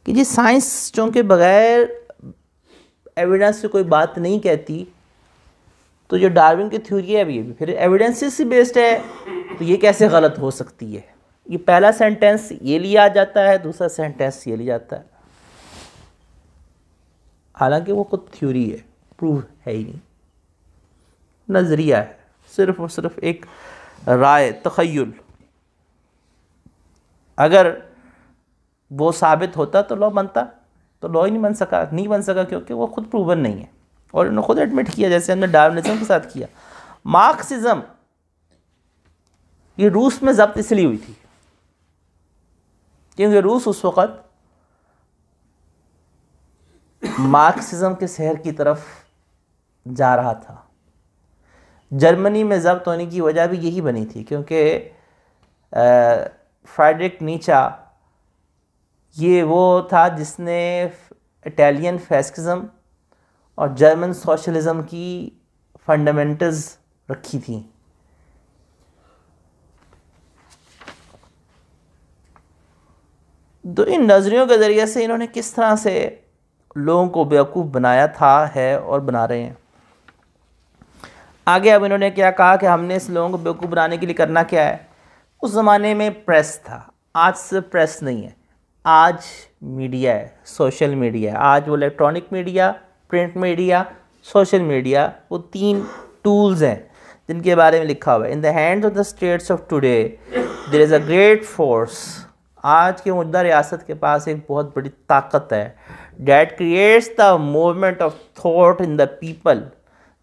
B: कि जी साइंस चूँकि बग़ैर एविडेंस से कोई बात नहीं कहती, तो जो डार्विन की थ्योरी है अभी फिर एविडेंसेस से बेस्ड है, तो ये कैसे गलत हो सकती है। ये पहला सेंटेंस ये लिया जाता है, दूसरा सेंटेंस ये लिया जाता है, हालांकि वो खुद थ्योरी है, प्रूव है ही नहीं, नज़रिया है, सिर्फ और सिर्फ एक राय, तख़य्युल। अगर वो साबित होता तो लॉ बनता, तो लॉ ही नहीं बन सका क्योंकि वो खुद प्रूवन नहीं है। और उन्होंने खुद एडमिट किया, जैसे हमने डार्विनिज्म के साथ किया। मार्क्सिज्म ये रूस में ज़ब्त इसलिए हुई थी क्योंकि रूस उस वक़्त मार्क्सिज्म के शहर की तरफ जा रहा था। जर्मनी में ज़ब्त होने की वजह भी यही बनी थी क्योंकि फ्राइडरिक नीचा ये वो था जिसने इटालियन फैसिज्म और जर्मन सोशलिज़म की फंडामेंटल्स रखी थी। तो इन नज़रियों के ज़रिए से इन्होंने किस तरह से लोगों को बेवकूफ़ बनाया था, है और बना रहे हैं। आगे अब इन्होंने क्या कहा कि हमने इस लोगों को बेवकूफ़ बनाने के लिए करना क्या है। उस ज़माने में प्रेस था, आज से प्रेस नहीं है, आज मीडिया है, सोशल मीडिया है। आज वो electronic media, print media, social media, वो 3 टूल्स हैं जिनके बारे में लिखा हुआ है। In the hands of the states of today there is a great force. आज के मुद्दा रियासत के पास एक बहुत बड़ी ताकत है, that creates the movement of thought in the people,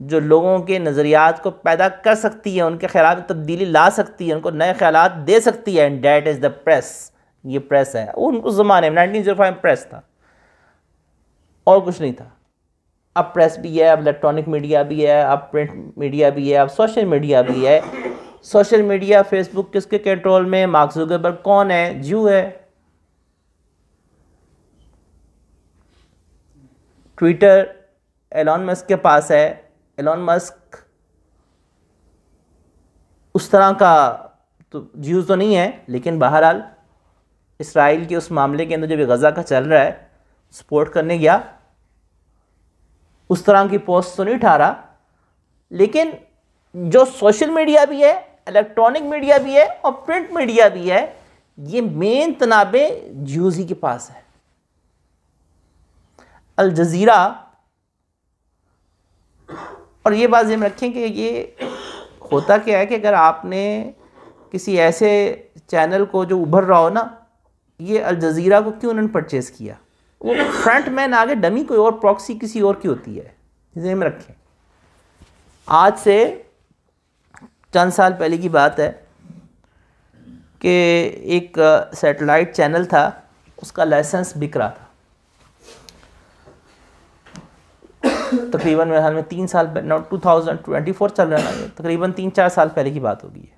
B: जो लोगों के नज़रियात को पैदा कर सकती है, उनके ख्यालात में तब्दीली ला सकती है, उनको नए ख्यालात दे सकती है। And that is the press. ये प्रेस है। उस ज़माने में 1905 में प्रेस था और कुछ नहीं था। अब प्रेस भी है, अब इलेक्ट्रॉनिक मीडिया भी है, अब प्रिंट मीडिया भी है, अब सोशल मीडिया भी है। सोशल मीडिया, फेसबुक किसके कंट्रोल में? मार्क ज़ुकरबर्ग कौन है? ज्यू है। ट्विटर एलॉन मस्क के पास है। एलॉन मस्क उस तरह का तो ज्यूज़ तो नहीं है, लेकिन बहरहाल इसराइल के उस मामले के अंदर जब गज़ा का चल रहा है, सपोर्ट करने गया, उस तरह की पोस्ट तो नहीं उठा रहा। लेकिन जो सोशल मीडिया भी है, इलेक्ट्रॉनिक मीडिया भी है और प्रिंट मीडिया भी है, ये मेन तनाबे ज्यूज़ ही के पास है। अल जज़ीरा, और ये बात ध्यान रखें कि ये होता क्या है कि अगर आपने किसी ऐसे चैनल को जो उभर रहा हो ना, ये अल जज़ीरा को क्यों उन्होंने परचेज़ किया? वो फ्रंट मैन आगे डमी कोई और, प्रॉक्सी किसी और की होती है, ध्यान में रखें। आज से चंद साल पहले की बात है कि एक सैटेलाइट चैनल था, उसका लाइसेंस बिक रहा था। तकरीबन मेरे ख्याल में 3 साल पहले, 2024 चल रहा है, तकरीबन 3-4 साल पहले की बात होगी।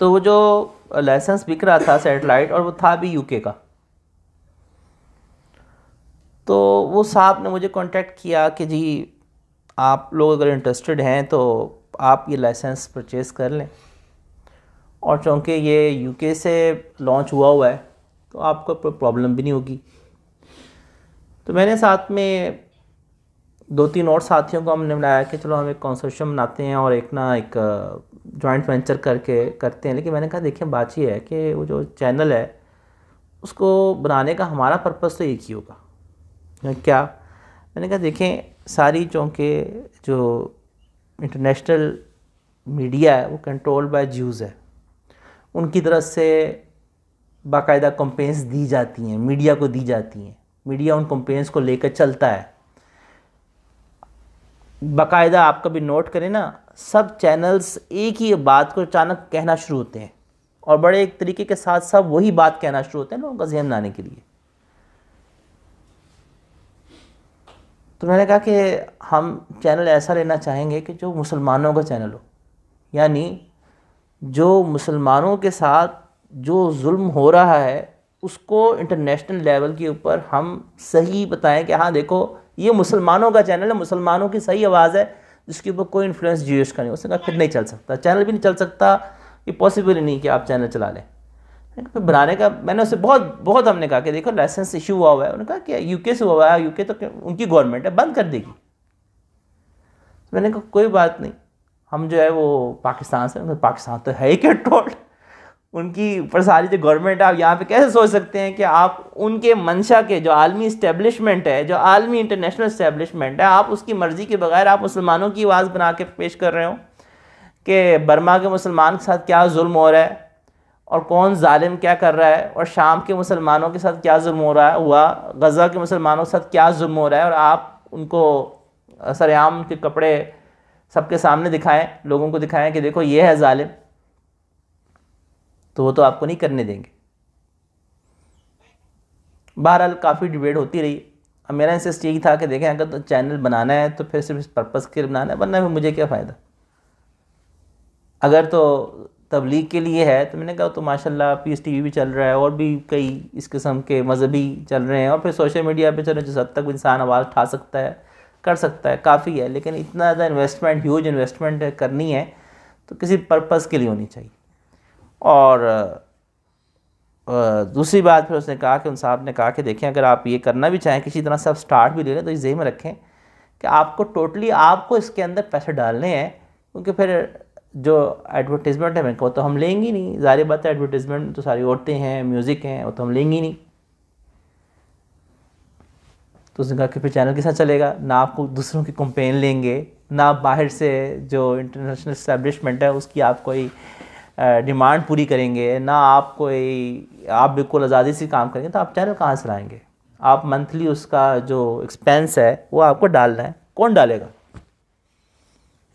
B: तो वो जो लाइसेंस बिक रहा था सैटेलाइट, और वो था भी यूके का। तो वो साहब ने मुझे कांटेक्ट किया कि जी आप लोग अगर इंटरेस्टेड हैं तो आप ये लाइसेंस परचेज़ कर लें, और चूँकि ये यूके से लॉन्च हुआ है तो आपको प्रॉब्लम भी नहीं होगी। तो मैंने साथ में 2-3 और साथियों को हमने बनाया कि चलो हम एक कंसोर्शियम बनाते हैं और एक जॉइंट वेंचर करके करते हैं। लेकिन मैंने कहा देखिए बात ये है कि वो जो चैनल है उसको बनाने का हमारा पर्पस तो एक ही होगा। क्या? मैंने कहा देखें, सारी चूँकि जो इंटरनेशनल मीडिया है वो कंट्रोल बाय ज्यूज़ है, उनकी तरफ से बाकायदा कंपेन्स दी जाती हैं, मीडिया को दी जाती हैं, मीडिया उन कंपेन्स को लेकर चलता है बाकायदा। आप कभी नोट करें ना, सब चैनल्स एक ही बात को अचानक कहना शुरू होते हैं और बड़े एक तरीके के साथ सब वही बात कहना शुरू होते हैं लोगों का ज़हन बनाने के लिए। तो मैंने कहा कि हम चैनल ऐसा लेना चाहेंगे कि जो मुसलमानों का चैनल हो, यानी जो मुसलमानों के साथ जो जुल्म हो रहा है उसको इंटरनेशनल लेवल के ऊपर हम सही बताएं कि हाँ देखो ये मुसलमानों का चैनल है, मुसलमानों की सही आवाज़ है, जिसके ऊपर कोई इन्फ्लुएंस जीएस का नहीं। उसने कहा फिर नहीं चल सकता, चैनल भी नहीं चल सकता, ये पॉसिबल ही नहीं कि आप चैनल चला लें। फिर बनाने का मैंने उससे बहुत हमने कहा कि देखो लाइसेंस इशू हुआ है। उन्होंने कहा कि यूके से हुआ है, यूके तो उनकी गवर्नमेंट है, बंद कर देगी। मैंने कहा कोई बात नहीं, हम जो है वो पाकिस्तान से, पाकिस्तान तो है ही कंट्रोल्ड, उनकी ऊपर सारी जो गवर्नमेंट है। आप यहाँ पे कैसे सोच सकते हैं कि आप उनके मंशा के जो आलमी इस्टेब्लिशमेंट है, जो आलमी इंटरनेशनल इस्टेब्लिशमेंट है, आप उसकी मर्ज़ी के बगैर आप मुसलमानों की आवाज़ बना के पेश कर रहे हो कि बर्मा के मुसलमान के साथ क्या जुल्म हो रहा है और कौन जालिम क्या कर रहा है, और शाम के मुसलमानों के साथ क्या जुल्म हो रहा है हुआ, गज़ा के मुसलमानों के साथ क्या जुल्म हो रहा है, और आप उनको सरेआम के कपड़े सबके सामने दिखाएं, लोगों को दिखाएं कि देखो ये है जालिम, तो वो तो आपको नहीं करने देंगे। बहरहाल काफ़ी डिबेट होती रही। अब मेरा इंसिस्ट यही था कि देखें अगर तो चैनल बनाना है तो फिर सिर्फ इस पर्पज़ के लिए बनाना है, वरना फिर मुझे क्या फ़ायदा। अगर तो तबलीग के लिए है तो मैंने कहा तो माशाल्लाह पीस टीवी भी चल रहा है और भी कई इस किस्म के मजहबी चल रहे हैं, और फिर सोशल मीडिया पे चलो जिस हद तक इंसान आवाज़ उठा सकता है कर सकता है, काफ़ी है। लेकिन इतना ज़्यादा इन्वेस्टमेंट, ह्यूज इन्वेस्टमेंट करनी है तो किसी पर्पज़ के लिए होनी चाहिए। और दूसरी बात फिर उसने कहा कि उन साहब ने कहा कि देखें अगर आप ये करना भी चाहें, किसी तरह से आप स्टार्ट भी ले लें, तो इस ज़हन में रखें कि आपको टोटली आपको इसके अंदर पैसे डालने हैं, क्योंकि फिर जो एडवर्टीज़मेंट है वो तो हम लेंगे नहीं, ज़ाहिर बात है एडवर्टीज़मेंट तो सारी औरतें हैं, म्यूज़िक हैं, वो तो हम लेंगे नहीं। तो उसने कहा कि फिर चैनल के साथ चलेगा ना, आपको दूसरों की कंपेन लेंगे ना, बाहर से जो इंटरनेशनल इस्टेब्लिशमेंट है उसकी आप कोई डिमांड पूरी करेंगे ना, आप बिल्कुल आज़ादी से काम करेंगे, तो आप चैनल कहाँ से लाएंगे। आप मंथली उसका जो एक्सपेंस है वो आपको डालना है, कौन डालेगा?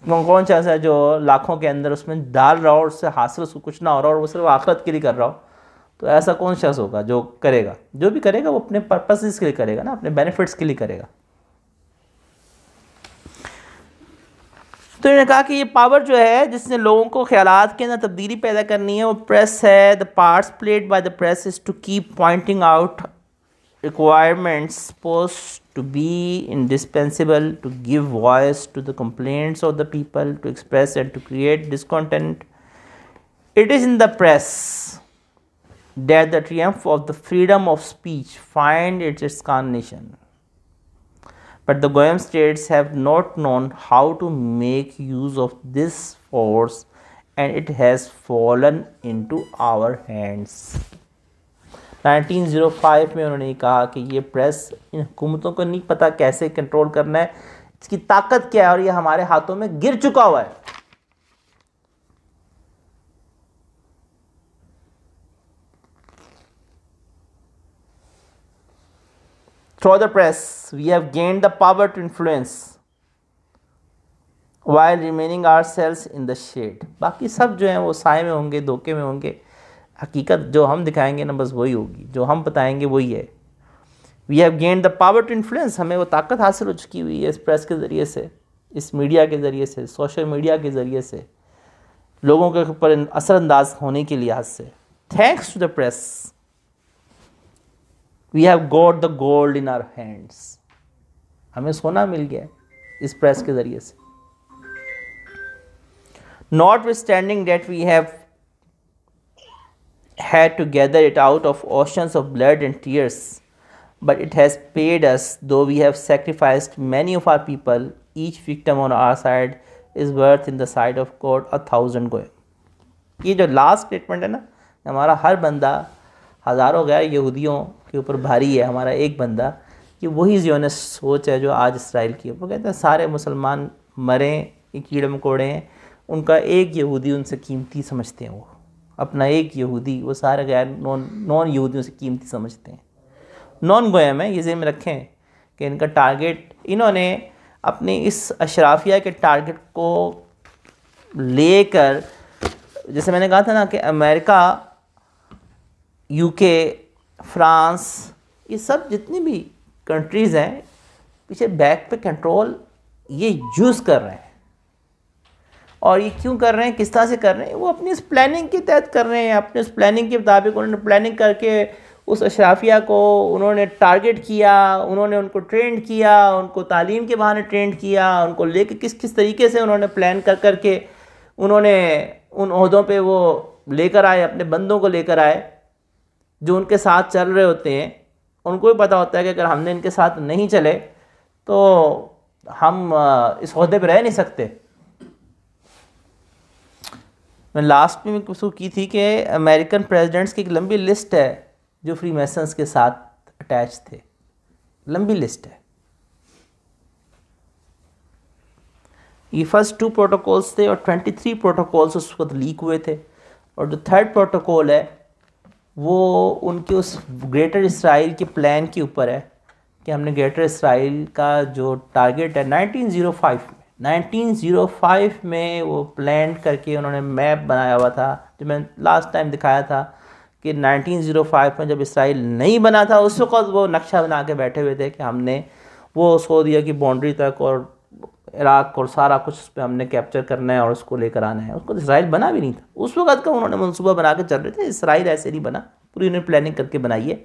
B: कौन सा ऐसा जो लाखों के अंदर उसमें डाल रहा हो और उससे हासिल उसको कुछ ना हो रहा हो और वो सिर्फ आखिरत के लिए कर रहा हो, तो ऐसा कौन शख्स होगा जो करेगा? जो भी करेगा वो अपने पर्पसेस के लिए करेगा ना, अपने बेनिफिट्स के लिए करेगा। तो इन्होंने कहा कि ये पावर जो है जिसने लोगों को ख्यालात के अंदर तब्दीली पैदा करनी है वो प्रेस है। The parts played by the press is to keep pointing out requirements supposed to be indispensable to give voice to the complaints of the people, to express and to create discontent. It is in the press that the triumph of the freedom of speech find its carnation. But the Goyim states have not known how to make use of this force, and it has fallen into our hands. 1905 में उन्होंने कहा कि ये press in हुकूमतों को नहीं पता कैसे control करना है, इसकी ताकत क्या है, और ये हमारे हाथों में गिर चुका हुआ है। Through the press, we have gained the power to influence while remaining ourselves in the shade. बाकी सब जो हैं वो साए में होंगे, धोखे में होंगे, हकीकत जो हम दिखाएंगे ना बस वही होगी, जो हम बताएंगे वही है। We have gained the power to influence, हमें वो ताकत हासिल हो चुकी हुई है इस प्रेस के ज़रिए से, इस मीडिया के ज़रिए से, सोशल मीडिया के ज़रिए से, लोगों के ऊपर असरअंदाज होने के लिहाज से। Thanks to the press we have got the gold in our hands, हमें सोना मिल गया इस प्रेस के ज़रिए से। Notwithstanding that we have had to gather it out of oceans of blood and tears, but it has paid us, though we have sacrificed many of our people. Each victim on our side is worth in the sight of God 1,000 goyim. ये जो last statement है ना, हमारा हर बंदा हज़ारों गैर यहूदियों के ऊपर भारी है, हमारा एक बंदा, कि वही ज़ियोनिस्ट सोच है जो आज इसराइल की है। वो कहते हैं सारे मुसलमान मरें, ये कीड़े मकोड़े हैं, उनका एक यहूदी उनसे कीमती समझते हैं, वो अपना एक यहूदी वो सारे गैर नॉन यहूदियों से कीमती समझते हैं। नॉन गोयम है, ये ज़हन में रखें कि इनका टारगेट, इन्होंने अपनी इस अशराफिया के टारगेट को लेकर, जैसे मैंने कहा था ना कि अमेरिका, यूके, फ्रांस, ये सब जितनी भी कंट्रीज़ हैं, पीछे बैक पे कंट्रोल ये यूज़ कर रहे हैं। और ये क्यों कर रहे हैं, किस तरह से कर रहे हैं, वो अपनी इस प्लानिंग के तहत कर रहे हैं। अपने उस प्लानिंग के मुताबिक उन्होंने प्लानिंग करके उस अशराफिया को उन्होंने टारगेट किया, उन्होंने उनको ट्रेंड किया, उनको तालीम के बहाने ट्रेंड किया, उनको लेके किस किस तरीके से उन्होंने प्लान कर करके उन्होंने उन ओहदों पे वो लेकर आए, अपने बंदों को लेकर आए जो उनके साथ चल रहे होते हैं। उनको भी पता होता है कि अगर हमने इनके साथ नहीं चले तो हम इस ओहदे पे रह नहीं सकते। मैं लास्ट में उसको की थी कि अमेरिकन प्रेसिडेंट्स की एक लंबी लिस्ट है जो फ्री मैसन्स के साथ अटैच थे, लंबी लिस्ट है। ये फर्स्ट 2 प्रोटोकॉल्स थे और 23 प्रोटोकॉल्स उस वक्त लीक हुए थे। और जो 3rd प्रोटोकॉल है वो उनके उस ग्रेटर इसराइल के प्लान के ऊपर है कि हमने ग्रेटर इसराइल का जो टारगेट है 1905 में वो प्लान करके उन्होंने मैप बनाया हुआ था, जो मैं लास्ट टाइम दिखाया था कि 1905 में जब इसराइल नहीं बना था उस वक्त वो नक्शा बना के बैठे हुए थे कि हमने वो सऊदीया की बाउंड्री तक और इराक़ और सारा कुछ उस पर हमने कैप्चर करना है और उसको लेकर आना है। उसको इसराइल बना भी नहीं था उस वक्त का, उन्होंने मंसूबा बना के चल रहे थे। इसराइल ऐसे नहीं बना, पूरी उन्होंने प्लानिंग करके बनाई है।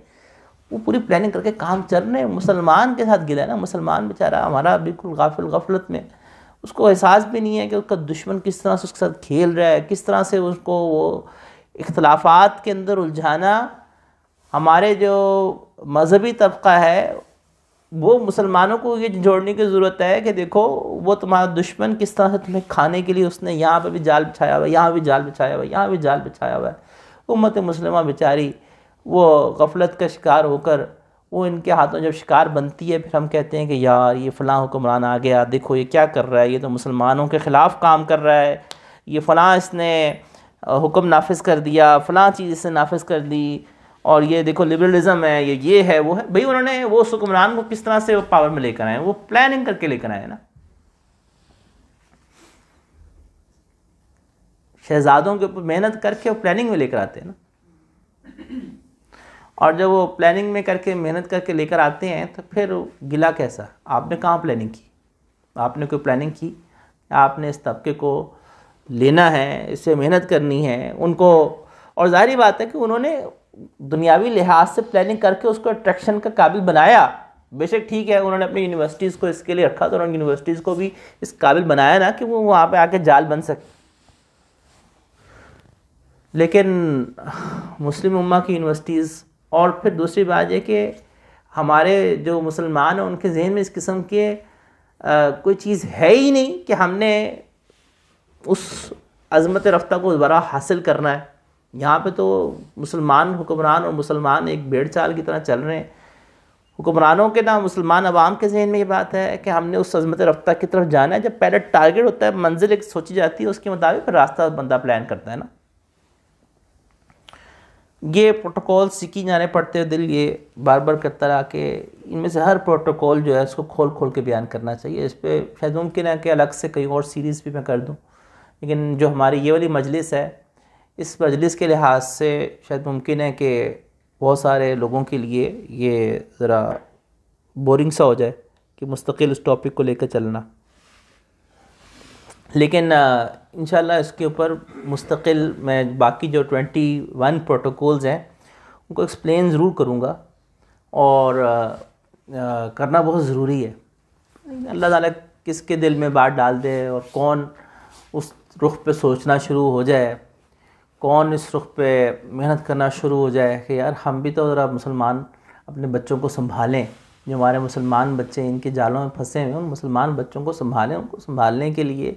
B: वो पूरी प्लानिंग करके काम चल रहे हैं। मुसलमान के साथ गिला है ना, मुसलमान बेचारा हमारा बिल्कुल गफलत में, उसको एहसास भी नहीं है कि उसका दुश्मन किस तरह से उसके साथ खेल रहा है, किस तरह से उसको वो इख्तलाफात के अंदर उलझाना। हमारे जो मजहबी तबका है वो मुसलमानों को ये जोड़ने की ज़रूरत है कि देखो वो तुम्हारा दुश्मन किस तरह से तुम्हें खाने के लिए उसने यहाँ पे भी जाल बिछाया हुआ है, यहाँ भी जाल बिछाया हुआ है, यहाँ भी जाल बिछाया हुआ है। उम्मत मुस्लिमा बेचारी वो गफलत का शिकार होकर वो इनके हाथों जब शिकार बनती है, फिर हम कहते हैं कि यार ये फ़लाँ हुक्मरान आ गया, देखो ये क्या कर रहा है, ये तो मुसलमानों के ख़िलाफ़ काम कर रहा है, ये फ़लाँ इसने हुक्म नाफिज कर दिया, फ़लाँ चीज़ इसने नाफिज कर दी, और ये देखो लिबरलिज़म है, ये है वो है। भाई उन्होंने वो हुक्मरान को किस तरह से वो पावर में लेकर आए, वो प्लानिंग करके लेकर आए ना। शहजादों के ऊपर मेहनत करके वो प्लानिंग में लेकर आते हैं ना। और जब वो प्लानिंग में करके मेहनत करके लेकर आते हैं तो फिर गिला कैसा, आपने कहाँ प्लानिंग की, आपने कोई प्लानिंग की, आपने इस तबके को लेना है, इससे मेहनत करनी है उनको। और ज़ाहिर बात है कि उन्होंने दुनियावी लिहाज से प्लानिंग करके उसको अट्रैक्शन का काबिल बनाया। बेशक ठीक है, उन्होंने अपनी यूनिवर्सिटीज़ को इसके लिए रखा, तो उन्होंने यूनिवर्सिटीज़ को भी इस काबिल बनाया ना कि वो वहाँ पे आके जाल बन सके। लेकिन मुस्लिम उम्मा की यूनिवर्सिटीज़, और फिर दूसरी बात यह कि हमारे जो मुसलमान हैं उनके जहन में इस किस्म के कोई चीज़ है ही नहीं कि हमने उस अज़मत रफ्ता को दोबारा हासिल करना है। यहाँ पे तो मुसलमान हुक्मरान और मुसलमान एक भेड़ चाल की तरह चल रहे हैं। हुक्मरानों के ना मुसलमान अवाम के जहन में ये बात है कि हमने उस अज़मत रफ्ता की तरफ जाना है। जब पहले टारगेट होता है, मंजिल एक सोची जाती है, उसके मुताबिक फिर रास्ता बंदा प्लान करता है ना। ये प्रोटोकॉल सीखी जाने पड़ते हैं, दिल ये बार बार करता रहा कि इनमें से हर प्रोटोकॉल जो है इसको खोल खोल के बयान करना चाहिए। इस पर शायद मुमकिन है कि अलग से कहीं और सीरीज़ भी मैं कर दूँ, लेकिन जो हमारी ये वाली मजलिस है, इस मजलिस के लिहाज से शायद मुमकिन है कि बहुत सारे लोगों के लिए ये ज़रा बोरिंग सा हो जाए कि मुस्तकिल उस टॉपिक को लेकर चलना। लेकिन इंशाल्लाह इसके ऊपर मुस्तकिल मैं बाकी जो 21 प्रोटोकॉल्स हैं उनको एक्सप्लेन ज़रूर करूँगा, और करना बहुत ज़रूरी है। अल्लाह ताला किसके दिल में बात डाल दे और कौन उस रुख पे सोचना शुरू हो जाए, कौन इस रुख पे मेहनत करना शुरू हो जाए कि यार हम भी तो ज़रा मुसलमान अपने बच्चों को संभालें। जो हमारे मुसलमान बच्चे इनके जालों में फंसे हुए हैं, उन मुसलमान बच्चों को संभालें। उनको संभालने के लिए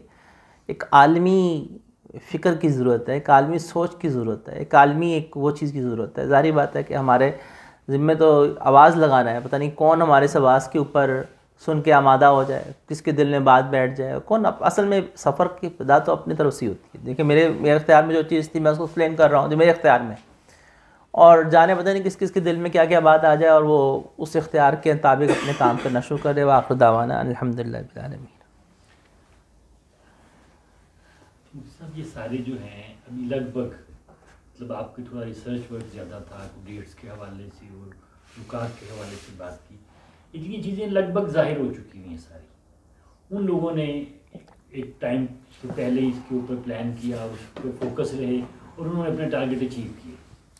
B: एक आलमी फ़िक्र की ज़रूरत है, एक आलमी सोच की ज़रूरत है, एक आलमी एक वो चीज़ की ज़रूरत है। ज़ाहिर बात है कि हमारे ज़िम्मे तो आवाज़ लगाना है, पता नहीं कौन हमारे इस आवाज़ के ऊपर सुन के आमादा हो जाए, किसके दिल में बात बैठ जाए, कौन। असल में सफ़र की इब्तिदा तो अपनी तरफ से होती है। देखिए मेरे इख्तियार में जो चीज़ थी मैं उसको एक्सप्लेन कर रहा हूँ जो मेरे इख्तियार में, और जाने पता नहीं किस किस के दिल में क्या क्या बात आ जाए और वो उस इख्तियार के मुताबिक अपने काम करना शुरू करे। व आखिर दावाना अल्हम्दुलिल्लाह रब्बिल आलमीन।
C: सब ये सारे जो हैं अभी लगभग मतलब आपकी थोड़ा रिसर्च वर्क ज़्यादा था, डेट्स के हवाले से और नुकात के हवाले से बात की, लेकिन ये चीज़ें लगभग जाहिर हो चुकी हुई हैं सारी। उन लोगों ने एक टाइम से पहले इसके ऊपर प्लान किया, उस पर फोकस रहे और उन्होंने अपने टारगेट अचीव किए,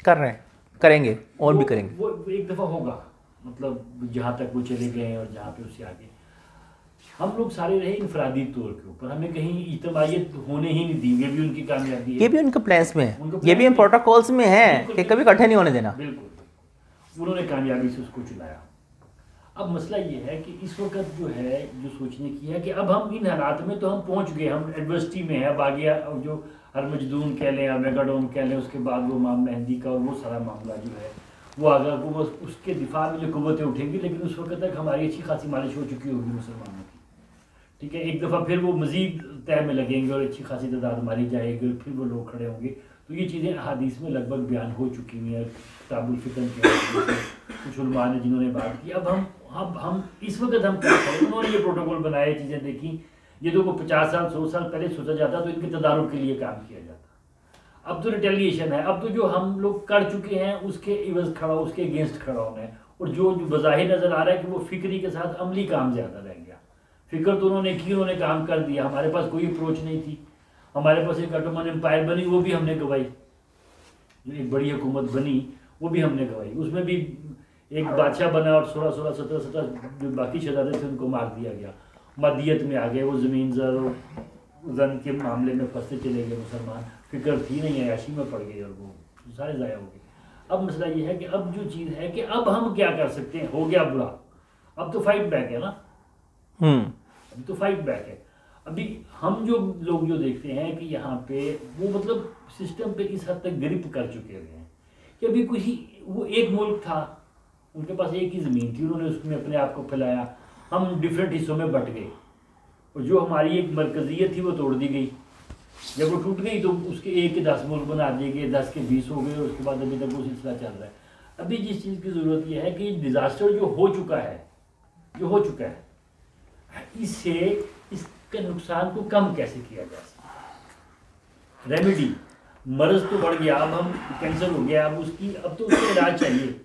B: कर रहे हैं, करेंगे और भी करेंगे।
C: वो एक दफ़ा होगा, मतलब जहाँ तक वो चले गए और जहाँ पे उससे आगे हम लोग सारे रहे इनफरादी तौर के ऊपर, हमें कहीं इज्तिमाइयत होने ही नहीं दी। ये भी उनकी कामयाबी है,
B: ये भी उनके प्लान्स में है, ये भी इन प्रोटोकॉल्स में है कि कभी इकट्ठे नहीं होने देना।
C: बिल्कुल, उन्होंने कामयाबी से उसको चलाया। अब मसला ये है कि इस वक्त जो है, जो सोचने की है कि अब हम इन हालात में तो हम पहुंच गए, हम एडवर्सिटी में है, बागिया जो हरमजदून कह लें या मेगाडोन कह लें, उसके बाद वो मेहंदी का और वो सारा मामला जो है वो आगे वो उसके दिफा में जो कुव्वतें उठेंगी, लेकिन उस वक्त तक हमारी अच्छी खासी मालिश हो चुकी होगी मुसलमानों की, ठीक है। एक दफ़ा फिर वो मज़ीद तय में लगेंगे और अच्छी खासी तादाद मारी जाएगी और फिर वो लोग खड़े होंगे। तो ये चीज़ें हदीस में लगभग बयान हो चुकी हुई हैं, किताबुल फितन के कुछ उलमा ने जिन्होंने बात की। अब हम इस वक्त हम क्या करें, उन्होंने ये प्रोटोकॉल बनाए, चीज़ें देखी, ये तो 50 साल 100 साल पहले सोचा जाता तो इनके तदारुक के लिए काम किया जाता। अब तो रिटेलिएशन है, अब तो जो हम लोग कर चुके हैं उसके इवज़ खड़ा, उसके अगेंस्ट खड़ा होना है। और जो बज़ाहिर नज़र आ रहा है कि वो फिक्री के साथ अमली काम ज़्यादा रह गया। फिक्र तो उन्होंने की, उन्होंने काम कर दिया, हमारे पास कोई अप्रोच नहीं थी, हमारे पास एक ऑटोमन एम्पायर बनी, वो भी हमने गवाई, जो एक बड़ी हुकूमत बनी वो भी हमने गवाई। उसमें भी एक बादशाह बना और 16 17 जो बाकी शहजादे थे उनको मार दिया गया, मदियत में आ गए, वो ज़मीन ज़र और जन के मामले में फंसते चले गए मुसलमान, फिक्र थी नहीं, अयाशी में पड़ गए और वो सारे ज़ाया हो गए। अब मसला ये है कि अब जो चीज़ है कि अब हम क्या कर सकते हैं, हो गया बुरा, अब तो फाइट बैक है ना, अभी तो फाइट बैक है। अभी हम जो लोग जो देखते हैं कि यहाँ पे वो मतलब सिस्टम पे इस हद तक ग्रिप कर चुके हुए हैं कि अभी कोई वो एक मुल्क था, उनके पास एक ही ज़मीन थी, उन्होंने उसमें अपने आप को फैलाया, हम डिफरेंट हिस्सों में बट गए और जो हमारी एक मरकज़ियत थी वो तोड़ दी गई। जब वो टूट गई तो उसके 1 के 10 मुल्क बना दिए गए, 10 के 20 हो गए और उसके बाद अभी तक वो सिलसिला चल रहा है। अभी जिस चीज़ की ज़रूरत यह है कि डिज़ास्टर जो हो चुका है इससे इसके नुकसान को कम कैसे किया जा सकता। रेमेडी, मर्ज तो बढ़ गया, अब हम कैंसर हो गया, अब तो उसका इलाज चाहिए।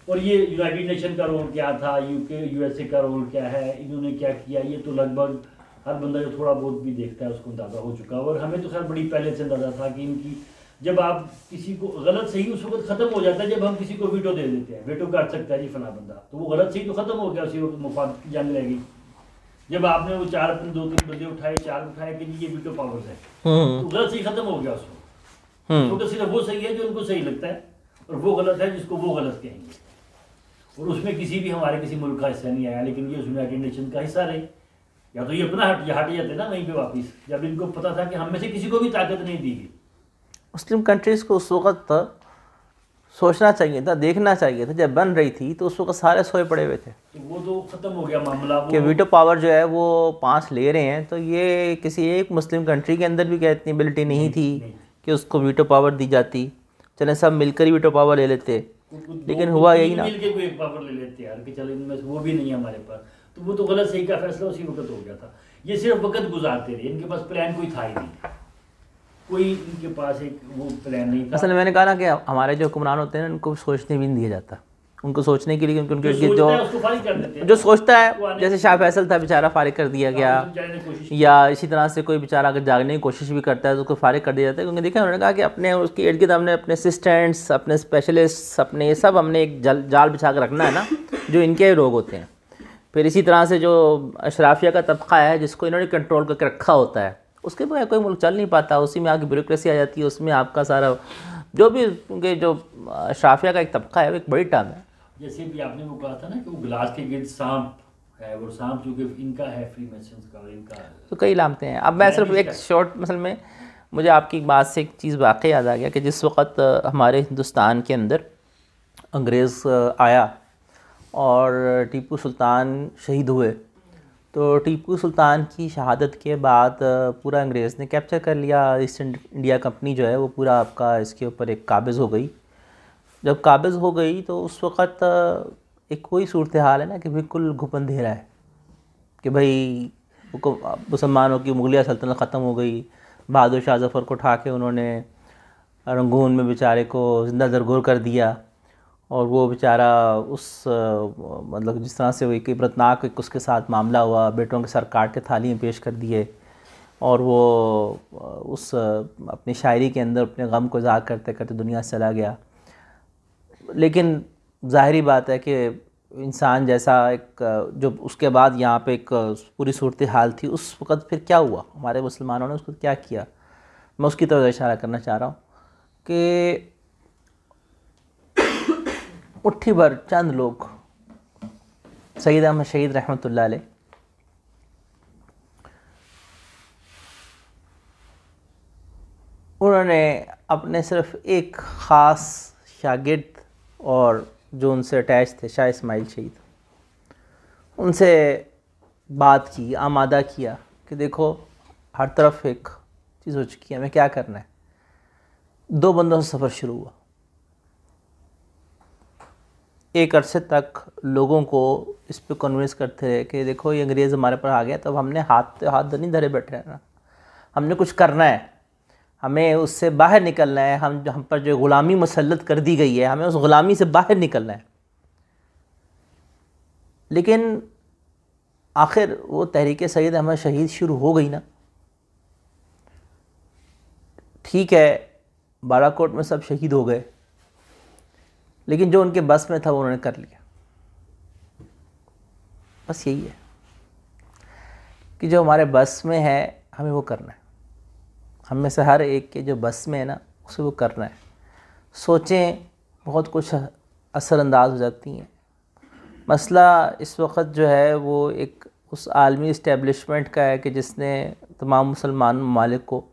C: और ये यूनाइटेड नेशन का रोल क्या था, यूके यूएसए का रोल क्या है, इन्होंने क्या किया, ये तो लगभग हर बंदा जो थोड़ा बहुत भी देखता है उसको अंदाज़ा हो चुका है। और हमें तो खैर बड़ी पहले से अंदाज़ा था कि इनकी, जब आप किसी को गलत सही उस वक्त ख़त्म हो जाता है जब हम किसी को वीटो दे देते हैं, वीटो काट सकता है जी फला बंदा, तो वो गलत सही तो ख़त्म हो गया, उसी वक्त मुफाद की जंग रह गई। जब आपने वो 2-3 बंदे उठाए, 4 उठाए कि ये वीटो पावर्स है, तो गलत सही ख़त्म हो गया उस वक्त। तो सिर्फ वो सही है जो उनको सही लगता है और वो गलत है जिसको वो गलत कहेंगे। और उसमें किसी भी हमारे किसी मुल्क का हिस्सा नहीं आया, लेकिन ये यूनाइटेड नेशन का हिस्सा रहे, या तो ये अपना हट जाते ना वहीं पे वापस, जब इनको पता था कि हम में से किसी को भी ताकत नहीं दी गई।
B: मुस्लिम कंट्रीज़ को उस वक्त सोचना चाहिए था, देखना चाहिए था, जब बन रही थी तो उस वक्त सारे सोए पड़े हुए थे,
C: तो वो तो ख़त्म हो गया मामला,
B: कि वीटो पावर जो है वो 5 ले रहे हैं। तो ये किसी एक मुस्लिम कंट्री के अंदर भी क्या इतनी एबिलिटी नहीं थी कि उसको वीटो पावर दी जाती, चले सब मिलकर ही वीटो पावर ले लेते, लेकिन हुआ यही ना,
C: मिलके कोई एक पावर ले लेते यार कि चलो इनमें वो भी नहीं है हमारे पास, तो वो तो गलत सही का फैसला उसी वक्त हो गया था। ये सिर्फ वक्त गुजारते रहे, इनके पास प्लान कोई था ही नहीं, कोई इनके पास एक वो प्लान नहीं था।
B: असल में मैंने कहा ना कि हमारे जो हुक्मरान होते हैं उनको सोचने भी नहीं दिया जाता, उनको सोचने के लिए, उनके जो सोचता है, जैसे शाह फैसल था बेचारा फारिग कर दिया गया, या इसी तरह से कोई बेचारा अगर जागने की कोशिश भी करता है तो उसको फारिग कर दिया जाता है। क्योंकि देखा उन्होंने कहा कि अपने उसके इर्द गिर्द हमने अपने असिस्टेंट्स, अपने स्पेशलिस्ट, अपने ये सब हमने एक जाल बिछा कर रखना है ना, जो इनके रोग होते हैं। फिर इसी तरह से जो अशराफिया का तबका है जिसको इन्होंने कंट्रोल करके रखा होता है, उसके बगैर कोई मुल्क चल नहीं पाता, उसी में आगे ब्यूरोक्रेसी आ जाती है, उसमें आपका सारा जो भी उनके जो अशराफिया का एक तबका है वो एक बड़ी टर्म है।
C: जैसे भी आपने वो कहा था ना कि वो गिलास के गिर्द सांप है, वो सांप चूँकि इनका है, फ्रीमेसन्स का और इनका, तो
B: कई लामते हैं। अब मैं सिर्फ एक शॉर्ट मसल में मुझे आपकी बात से एक चीज़ वाकई याद आ गया कि जिस वक्त हमारे हिंदुस्तान के अंदर अंग्रेज़ आया और टीपू सुल्तान शहीद हुए, तो टीपू सुल्तान की शहादत के बाद पूरा अंग्रेज़ ने कैप्चर कर लिया, ईस्ट इंडिया कंपनी जो है वो पूरा आपका इसके ऊपर एक काबिज़ हो गई। जब काबिज़ हो गई तो उस वक़्त एक कोई सूरत हाल है ना कि बिल्कुल घुप अंधेरा है कि भाई मुसलमानों की मुगलिया सल्तनत ख़त्म हो गई। बहादुर शाह ज़फ़र को उठा के उन्होंने रंगून में बेचारे को ज़िंदा दरगोर कर दिया और वो बेचारा उस मतलब जिस तरह से वो एक इबरतनाक एक उसके साथ मामला हुआ, बेटों के सर काट के थाली में पेश कर दिए, और वो उस अपनी शायरी के अंदर अपने गम को ज़ाहिर करते करते दुनिया से चला गया। लेकिन ज़ाहिरी बात है कि इंसान जैसा एक जो उसके बाद यहाँ पे एक पूरी सूरत हाल थी, उस वक़्त फिर क्या हुआ, हमारे मुसलमानों ने उसको क्या किया, मैं उसकी तरफ इशारा करना चाह रहा हूँ कि मुट्ठी भर चंद लोग, सैयद अहमद शहीद रहमतुल्लाह अलैह, उन्होंने अपने सिर्फ़ एक ख़ास शागिर्द और जो उनसे अटैच थे, शाह इस्माइल शहीद, उनसे बात की, आमादा किया कि देखो हर तरफ एक चीज़ हो चुकी है, हमें क्या करना है। 2 बंदों से सफ़र शुरू हुआ। एक अरसे तक लोगों को इस पे कन्विंस करते रहे कि देखो ये अंग्रेज़ हमारे पर आ गया, तो अब हमने हाथ नहीं धरे बैठे रहना, हमने कुछ करना है, हमें उससे बाहर निकलना है। हम पर जो ग़ुलामी मुसल्लत कर दी गई है, हमें उस ग़ुलामी से बाहर निकलना है। लेकिन आखिर वो तहरीक सैयद अहमद शहीद शुरू हो गई ना। ठीक है, बालाकोट में सब शहीद हो गए, लेकिन जो उनके बस में था वो उन्होंने कर लिया। बस यही है कि जो हमारे बस में है हमें वो करना है। हम में से हर एक के जो बस में है ना, उसे वो करना है। सोचें बहुत कुछ असरअंदाज हो जाती हैं। मसला इस वक्त जो है वो एक उस आलमी इस्टेब्लिशमेंट का है कि जिसने तमाम मुसलमान ममालिक को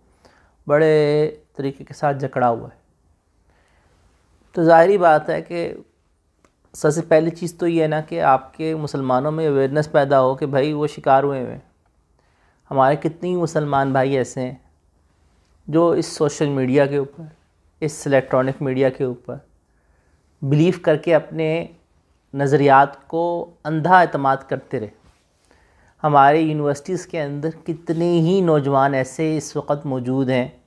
B: बड़े तरीके के साथ जकड़ा हुआ है। तो ज़ाहिरी बात है कि सबसे पहली चीज़ तो ये है ना कि आपके मुसलमानों में अवेयरनेस पैदा हो कि भाई वो शिकार हुए हैं। हमारे कितने ही मुसलमान भाई ऐसे हैं जो इस सोशल मीडिया के ऊपर, इस इलेक्ट्रॉनिक मीडिया के ऊपर बिलीव करके अपने नज़रियात को अंधा एतमाद करते रहे। हमारे यूनिवर्सिटीज़ के अंदर कितने ही नौजवान ऐसे इस वक्त मौजूद हैं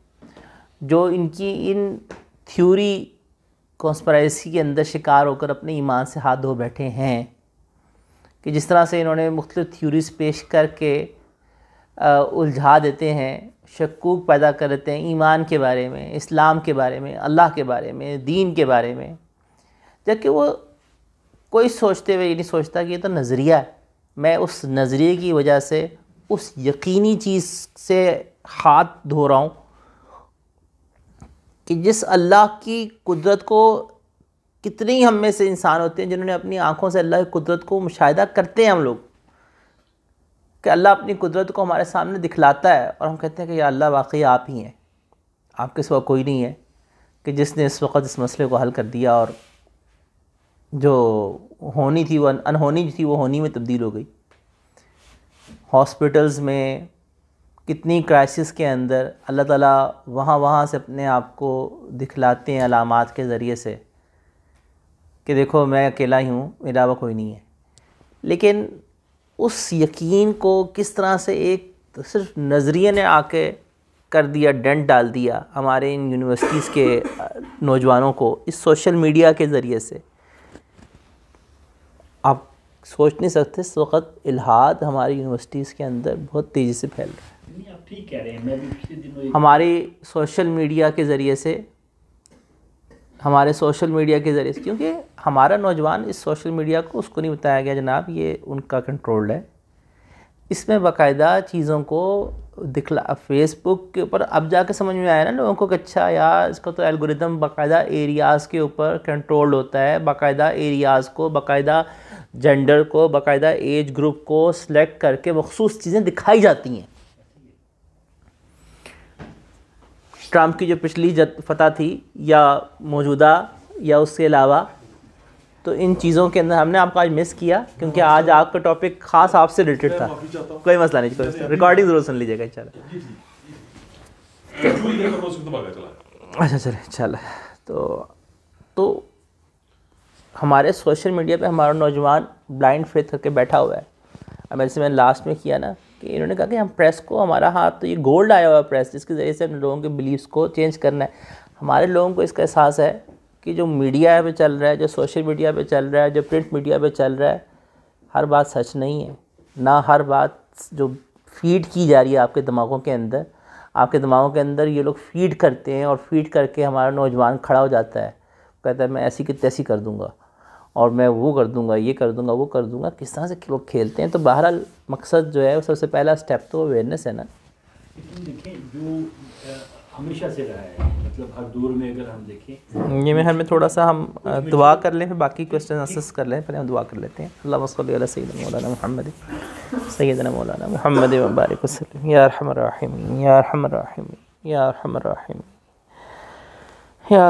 B: जो इनकी इन थ्योरी कॉन्स्पिरेसी के अंदर शिकार होकर अपने ईमान से हाथ धो बैठे हैं कि जिस तरह से इन्होंने मुख्तलिफ थ्योरीज़ पेश करके उलझा देते हैं, शक्कूक पैदा कर देते हैं ईमान के बारे में, इस्लाम के बारे में, अल्लाह के बारे में, दीन के बारे में, जबकि वो कोई सोचते हुए ये नहीं सोचता कि ये तो नज़रिया है। मैं उस नज़रिए की वजह से उस यकीनी चीज़ से हाथ धो रहा हूँ कि जिस अल्लाह की कुदरत को, कितने ही हम में से इंसान होते हैं जिन्होंने अपनी आँखों से अल्लाह की कुदरत को मुशाहिदा करते हैं हम लोग, कि अल्लाह अपनी कुदरत को हमारे सामने दिखलाता है और हम कहते हैं कि या अल्लाह वाकई आप ही हैं, आपके सिवा कोई नहीं है कि जिसने इस वक्त इस मसले को हल कर दिया और जो होनी थी वो अनहोनी थी वो होनी में तब्दील हो गई। हॉस्पिटल्स में कितनी क्राइसिस के अंदर अल्लाह ताला वहाँ से अपने आप को दिखलाते हैं अलामात के ज़रिए से कि देखो मैं अकेला ही हूँ, मेरा अलावा कोई नहीं है। लेकिन उस यकीन को किस तरह से एक सिर्फ नज़रिए ने आके कर दिया, डेंट डाल दिया हमारे इन यूनिवर्सिटीज़ के नौजवानों को इस सोशल मीडिया के ज़रिए से। आप सोच नहीं सकते इस वक्त इल्हाद हमारी यूनिवर्सिटीज़ के अंदर बहुत तेज़ी से फैल रहा है।
C: आप ठीक कह रहे हैं, मैं भी पिछले दिनों
B: हमारी सोशल मीडिया के ज़रिए से, क्योंकि हमारा नौजवान इस सोशल मीडिया को उसको नहीं बताया गया जनाब ये उनका कंट्रोल्ड है। इसमें बाकायदा चीज़ों को दिखला, फेसबुक के ऊपर अब जाके समझ में आया ना लोगों को कि अच्छा यार इसका तो एल्गोरिदम बाकायदा एरियाज़ के ऊपर कंट्रोल्ड होता है, बाकायदा एरियाज़ को, बाकायदा जेंडर को, बाकायदा एज ग्रुप को सिलेक्ट करके मखसूस चीज़ें दिखाई जाती हैं। ट्रम्प की जो पिछली फतह थी या मौजूदा या उसके अलावा, तो इन चीज़ों के अंदर हमने आपको आज मिस किया क्योंकि आज आपका टॉपिक ख़ास आपसे रिलेटेड था। कोई मसला नहीं, कोई रिकॉर्डिंग ज़रूर सुन लीजिएगा इंशाल्लाह। अच्छा चले इंशाल्लाह। तो हमारे सोशल मीडिया पे हमारा नौजवान ब्लाइंड फेथ करके बैठा हुआ है। अब जैसे मैंने लास्ट में किया ना कि इन्होंने कहा कि हम प्रेस को, हमारा हाथ तो ये गोल्ड आया हुआ है प्रेस, जिसके ज़रिए से अपने लोगों के बिलीव्स को चेंज करना है। हमारे लोगों को इसका एहसास है कि जो मीडिया पे चल रहा है, जो सोशल मीडिया पे चल रहा है, जो प्रिंट मीडिया पे चल रहा है, हर बात सच नहीं है। ना हर बात जो फीड की जा रही है आपके दिमागों के अंदर, आपके दिमागों के अंदर ये लोग फीड करते हैं और फीड करके हमारा नौजवान खड़ा हो जाता है, कहता है मैं ऐसी की तैसी कर दूंगा और मैं वो कर दूंगा, ये कर दूंगा, वो कर दूंगा। किस तरह से लोग खेलते हैं। तो बहरहाल मकसद जो है वो सबसे पहला स्टेप तो अवेयरनेस है ना।
C: लेकिन देखें जो हमेशा से रहा है, मतलब हर दौर में अगर हम देखें,
B: ये में हमें थोड़ा सा हम दुआ कर लें, फिर बाकी क्वेश्चन आंसर्स कर लें। पहले हम दुआ कर लेते हैं। अल्लाहुम्मा सल्लि अला सय्यिदना मौलाना मुहम्मद सय्यिदना मौलाना मुहम्मद व बारिक वसल्लम या अरहमर राहिमीन या अरहमर राहिमीन या अरहमर राहिमीन या